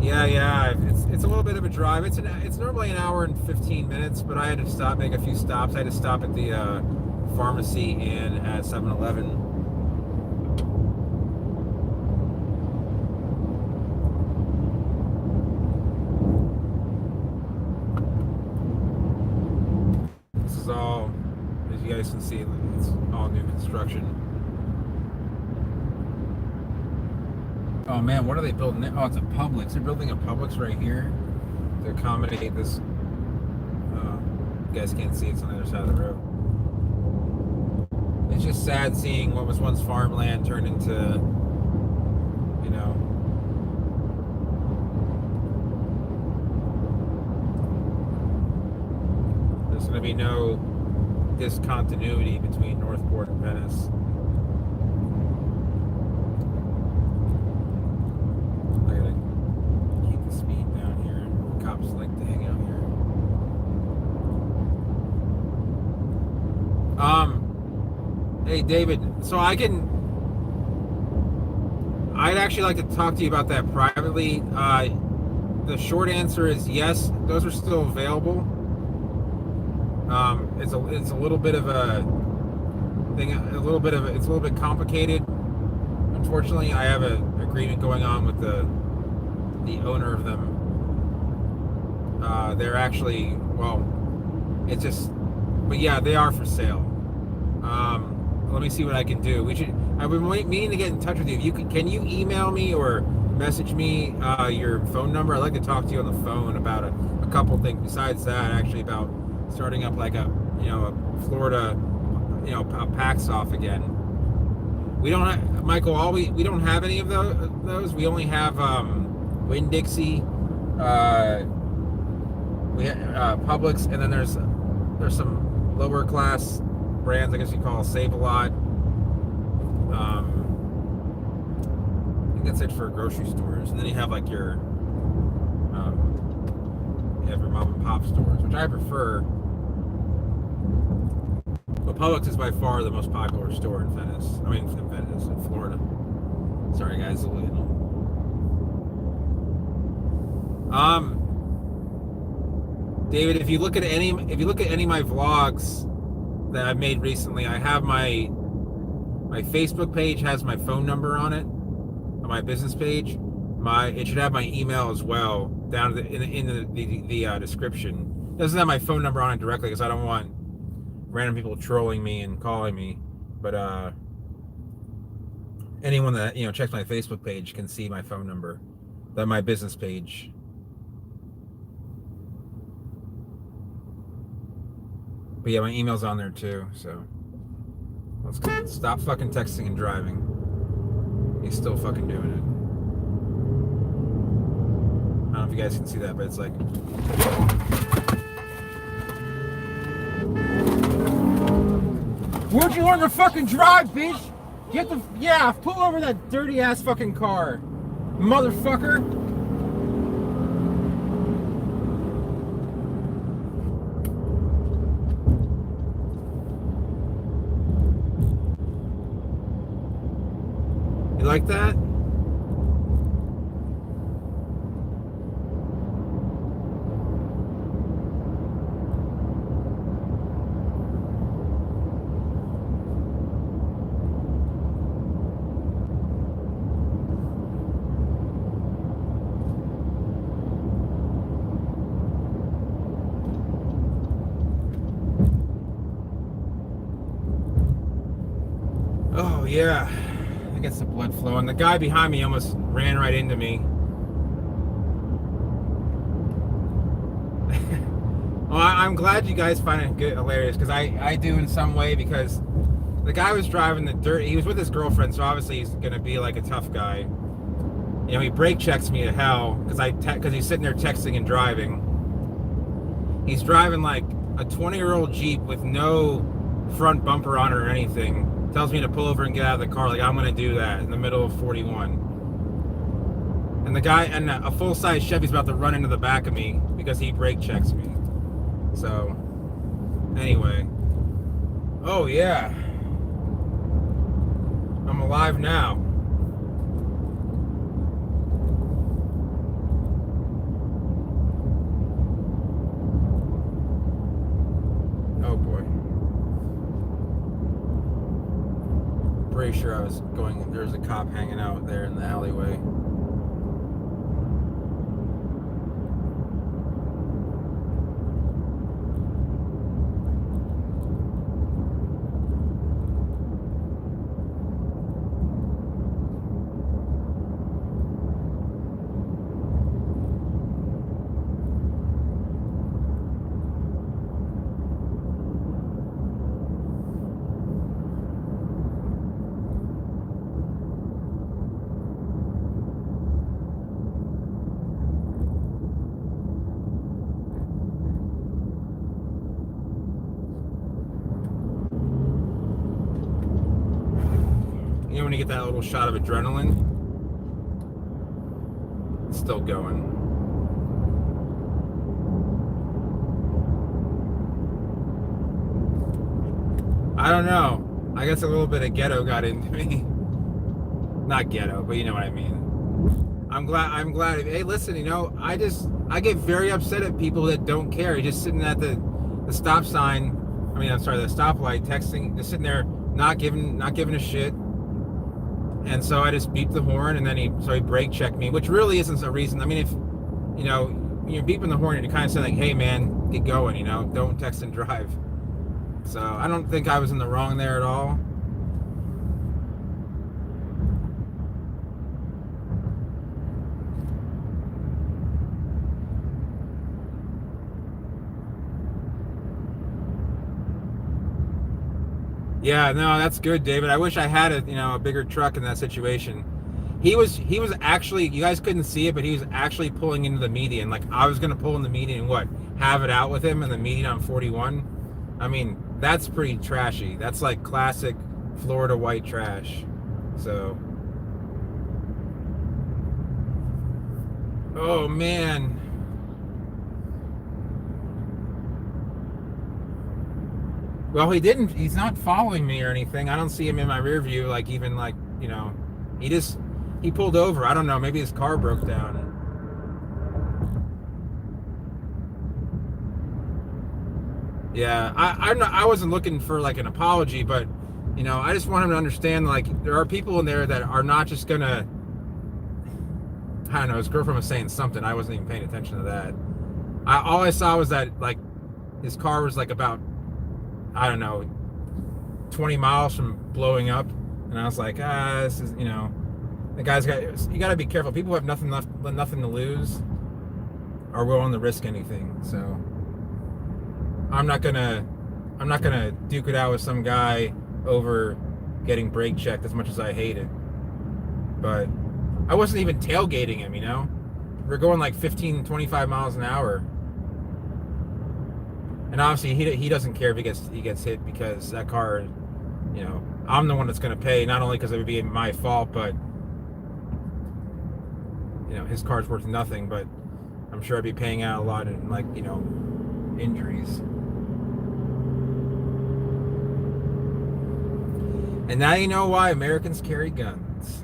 yeah, it's a little bit of a drive. It's normally an hour and 15 minutes, but I had to make a few stops. I had to stop at the pharmacy and at 7-Eleven. This is all, as you guys can see, it's all new construction. Oh man, what are they building? Oh, it's a Publix. They're building a Publix right here to accommodate this. You guys can't see, it's on the other side of the road. It's just sad seeing what was once farmland turn into, you know, there's going to be no discontinuity between Northport and Venice. I gotta keep the speed down here. Cops like to hang out here. Hey David, so I'd actually like to talk to you about that privately. The short answer is yes, those are still available. It's a little bit of a thing, it's a little bit complicated. Unfortunately, I have an agreement going on with the owner of them. They're actually, well, it's just, but yeah, they are for sale. Let me see what I can do. I've been meaning to get in touch with you. Can you email me or message me your phone number? I'd like to talk to you on the phone about a couple things besides that, actually, about starting up like a Florida, a PAX off again. We don't have, Michael, we don't have any of those. We only have Winn-Dixie, we have Publix, and then there's some lower class brands, I guess you call Save-A-Lot. I think that's it for grocery stores. And then you have like your mom and pop stores, which I prefer. But Publix is by far the most popular store in Venice. In Florida. Sorry guys, a little. David, if you look at any of my vlogs that I've made recently, I have my Facebook page has my phone number on it, on my business page. It should have my email as well down in the description. It doesn't have my phone number on it directly because I don't want random people trolling me and calling me. But anyone that checks my Facebook page can see my phone number, my business page. But yeah, my email's on there too, so let's go. Stop fucking texting and driving. He's still fucking doing it. I don't know if you guys can see that, but it's like, where'd you learn to fucking drive, bitch? Pull over that dirty ass fucking car, motherfucker. You like that? Oh yeah. I guess the blood flow, and the guy behind me almost ran right into me. Well, I'm glad you guys find it good, hilarious, because I do in some way, because the guy was driving the dirt. He was with his girlfriend, so obviously he's gonna be like a tough guy. He brake checks me to hell because he's sitting there texting and driving. He's driving like a 20-year-old Jeep with no front bumper on it or anything. Tells me to pull over and get out of the car, like I'm gonna do that in the middle of 41. And the guy, and a full-size Chevy's about to run into the back of me because he brake checks me. So, anyway. Oh yeah. I'm alive now. Oh boy. there's a cop hanging out there in the alleyway. You know when you get that little shot of adrenaline? It's still going. I don't know. I guess a little bit of ghetto got into me. Not ghetto, but you know what I mean. I'm glad. Hey, listen, you know, I get very upset at people that don't care. You're just sitting at the stop sign. I mean, I'm sorry, the stoplight, texting, just sitting there, not giving a shit. And so I just beeped the horn, and then he brake checked me, which really isn't a reason. I mean, if, you know, when you're beeping the horn, you're kind of saying like, hey man, get going, you know, don't text and drive. So I don't think I was in the wrong there at all. Yeah, no, that's good, David. I wish I had a bigger truck in that situation. He was actually, you guys couldn't see it, but he was actually pulling into the median. Like I was gonna pull in the median and have it out with him in the median on 41. I mean, that's pretty trashy. That's like classic Florida white trash. So, oh man. Well, he's not following me or anything. I don't see him in my rear view, like even like, you know, he pulled over. I don't know, maybe his car broke down. Yeah, I wasn't looking for like an apology, but you know, I just want him to understand like there are people in there that are not just gonna, I don't know, his girlfriend was saying something. I wasn't even paying attention to that. All I saw was that like his car was like about, I don't know, 20 miles from blowing up, and I was like, this is, you know, you got to be careful. People have nothing to lose, are willing to risk anything. So I'm not gonna duke it out with some guy over getting brake checked as much as I hate it. But I wasn't even tailgating him, you know. We're going like 15, 25 miles an hour. And obviously he doesn't care if he gets hit, because that car, you know, I'm the one that's going to pay, not only because it would be my fault, but you know, his car's worth nothing, but I'm sure I'd be paying out a lot in, like, you know, injuries. And now you know why Americans carry guns.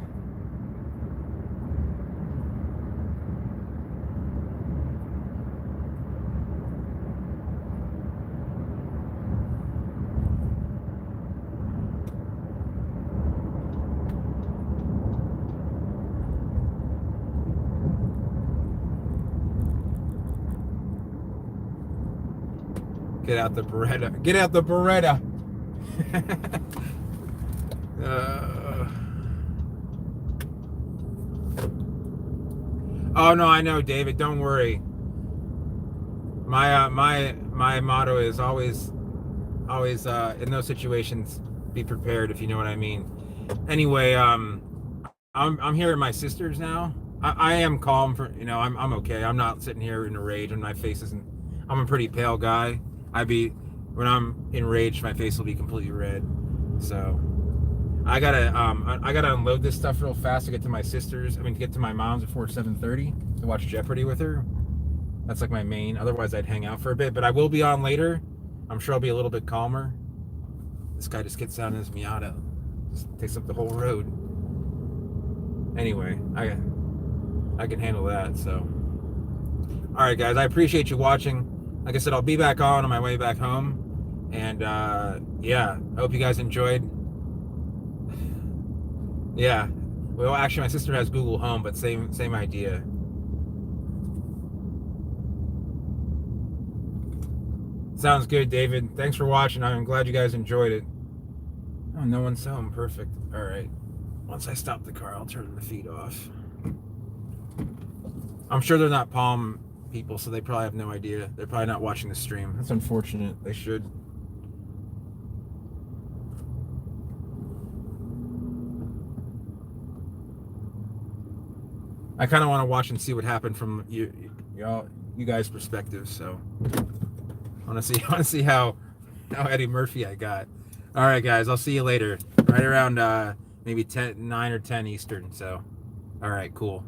Get out the Beretta. Get out the Beretta. Oh no, I know, David. Don't worry. My motto is always in those situations, be prepared, if you know what I mean. Anyway, I'm here at my sister's now. I am calm for, you know, I'm okay. I'm not sitting here in a rage, and my face isn't. I'm a pretty pale guy. When I'm enraged, my face will be completely red. So I gotta unload this stuff real fast to get to my sister's. To get to my mom's before 7:30 to watch Jeopardy with her. That's like my main. Otherwise, I'd hang out for a bit. But I will be on later. I'm sure I'll be a little bit calmer. This guy just gets down in his Miata, just takes up the whole road. Anyway, I can handle that. So, all right, guys, I appreciate you watching. Like I said, I'll be back on my way back home. And yeah, I hope you guys enjoyed. Yeah. Well, actually, my sister has Google Home, but same idea. Sounds good, David. Thanks for watching. I'm glad you guys enjoyed it. Oh, no one's home. Perfect. All right. Once I stop the car, I'll turn the feed off. I'm sure they're not Palm people, so they probably have no idea. They're probably not watching the stream. That's unfortunate. They should. I kind of want to watch and see what happened from you guys' perspective. So I want to see how Eddie Murphy I got. All right, guys. I'll see you later. Right around maybe 9 or 10 Eastern. So, all right, cool.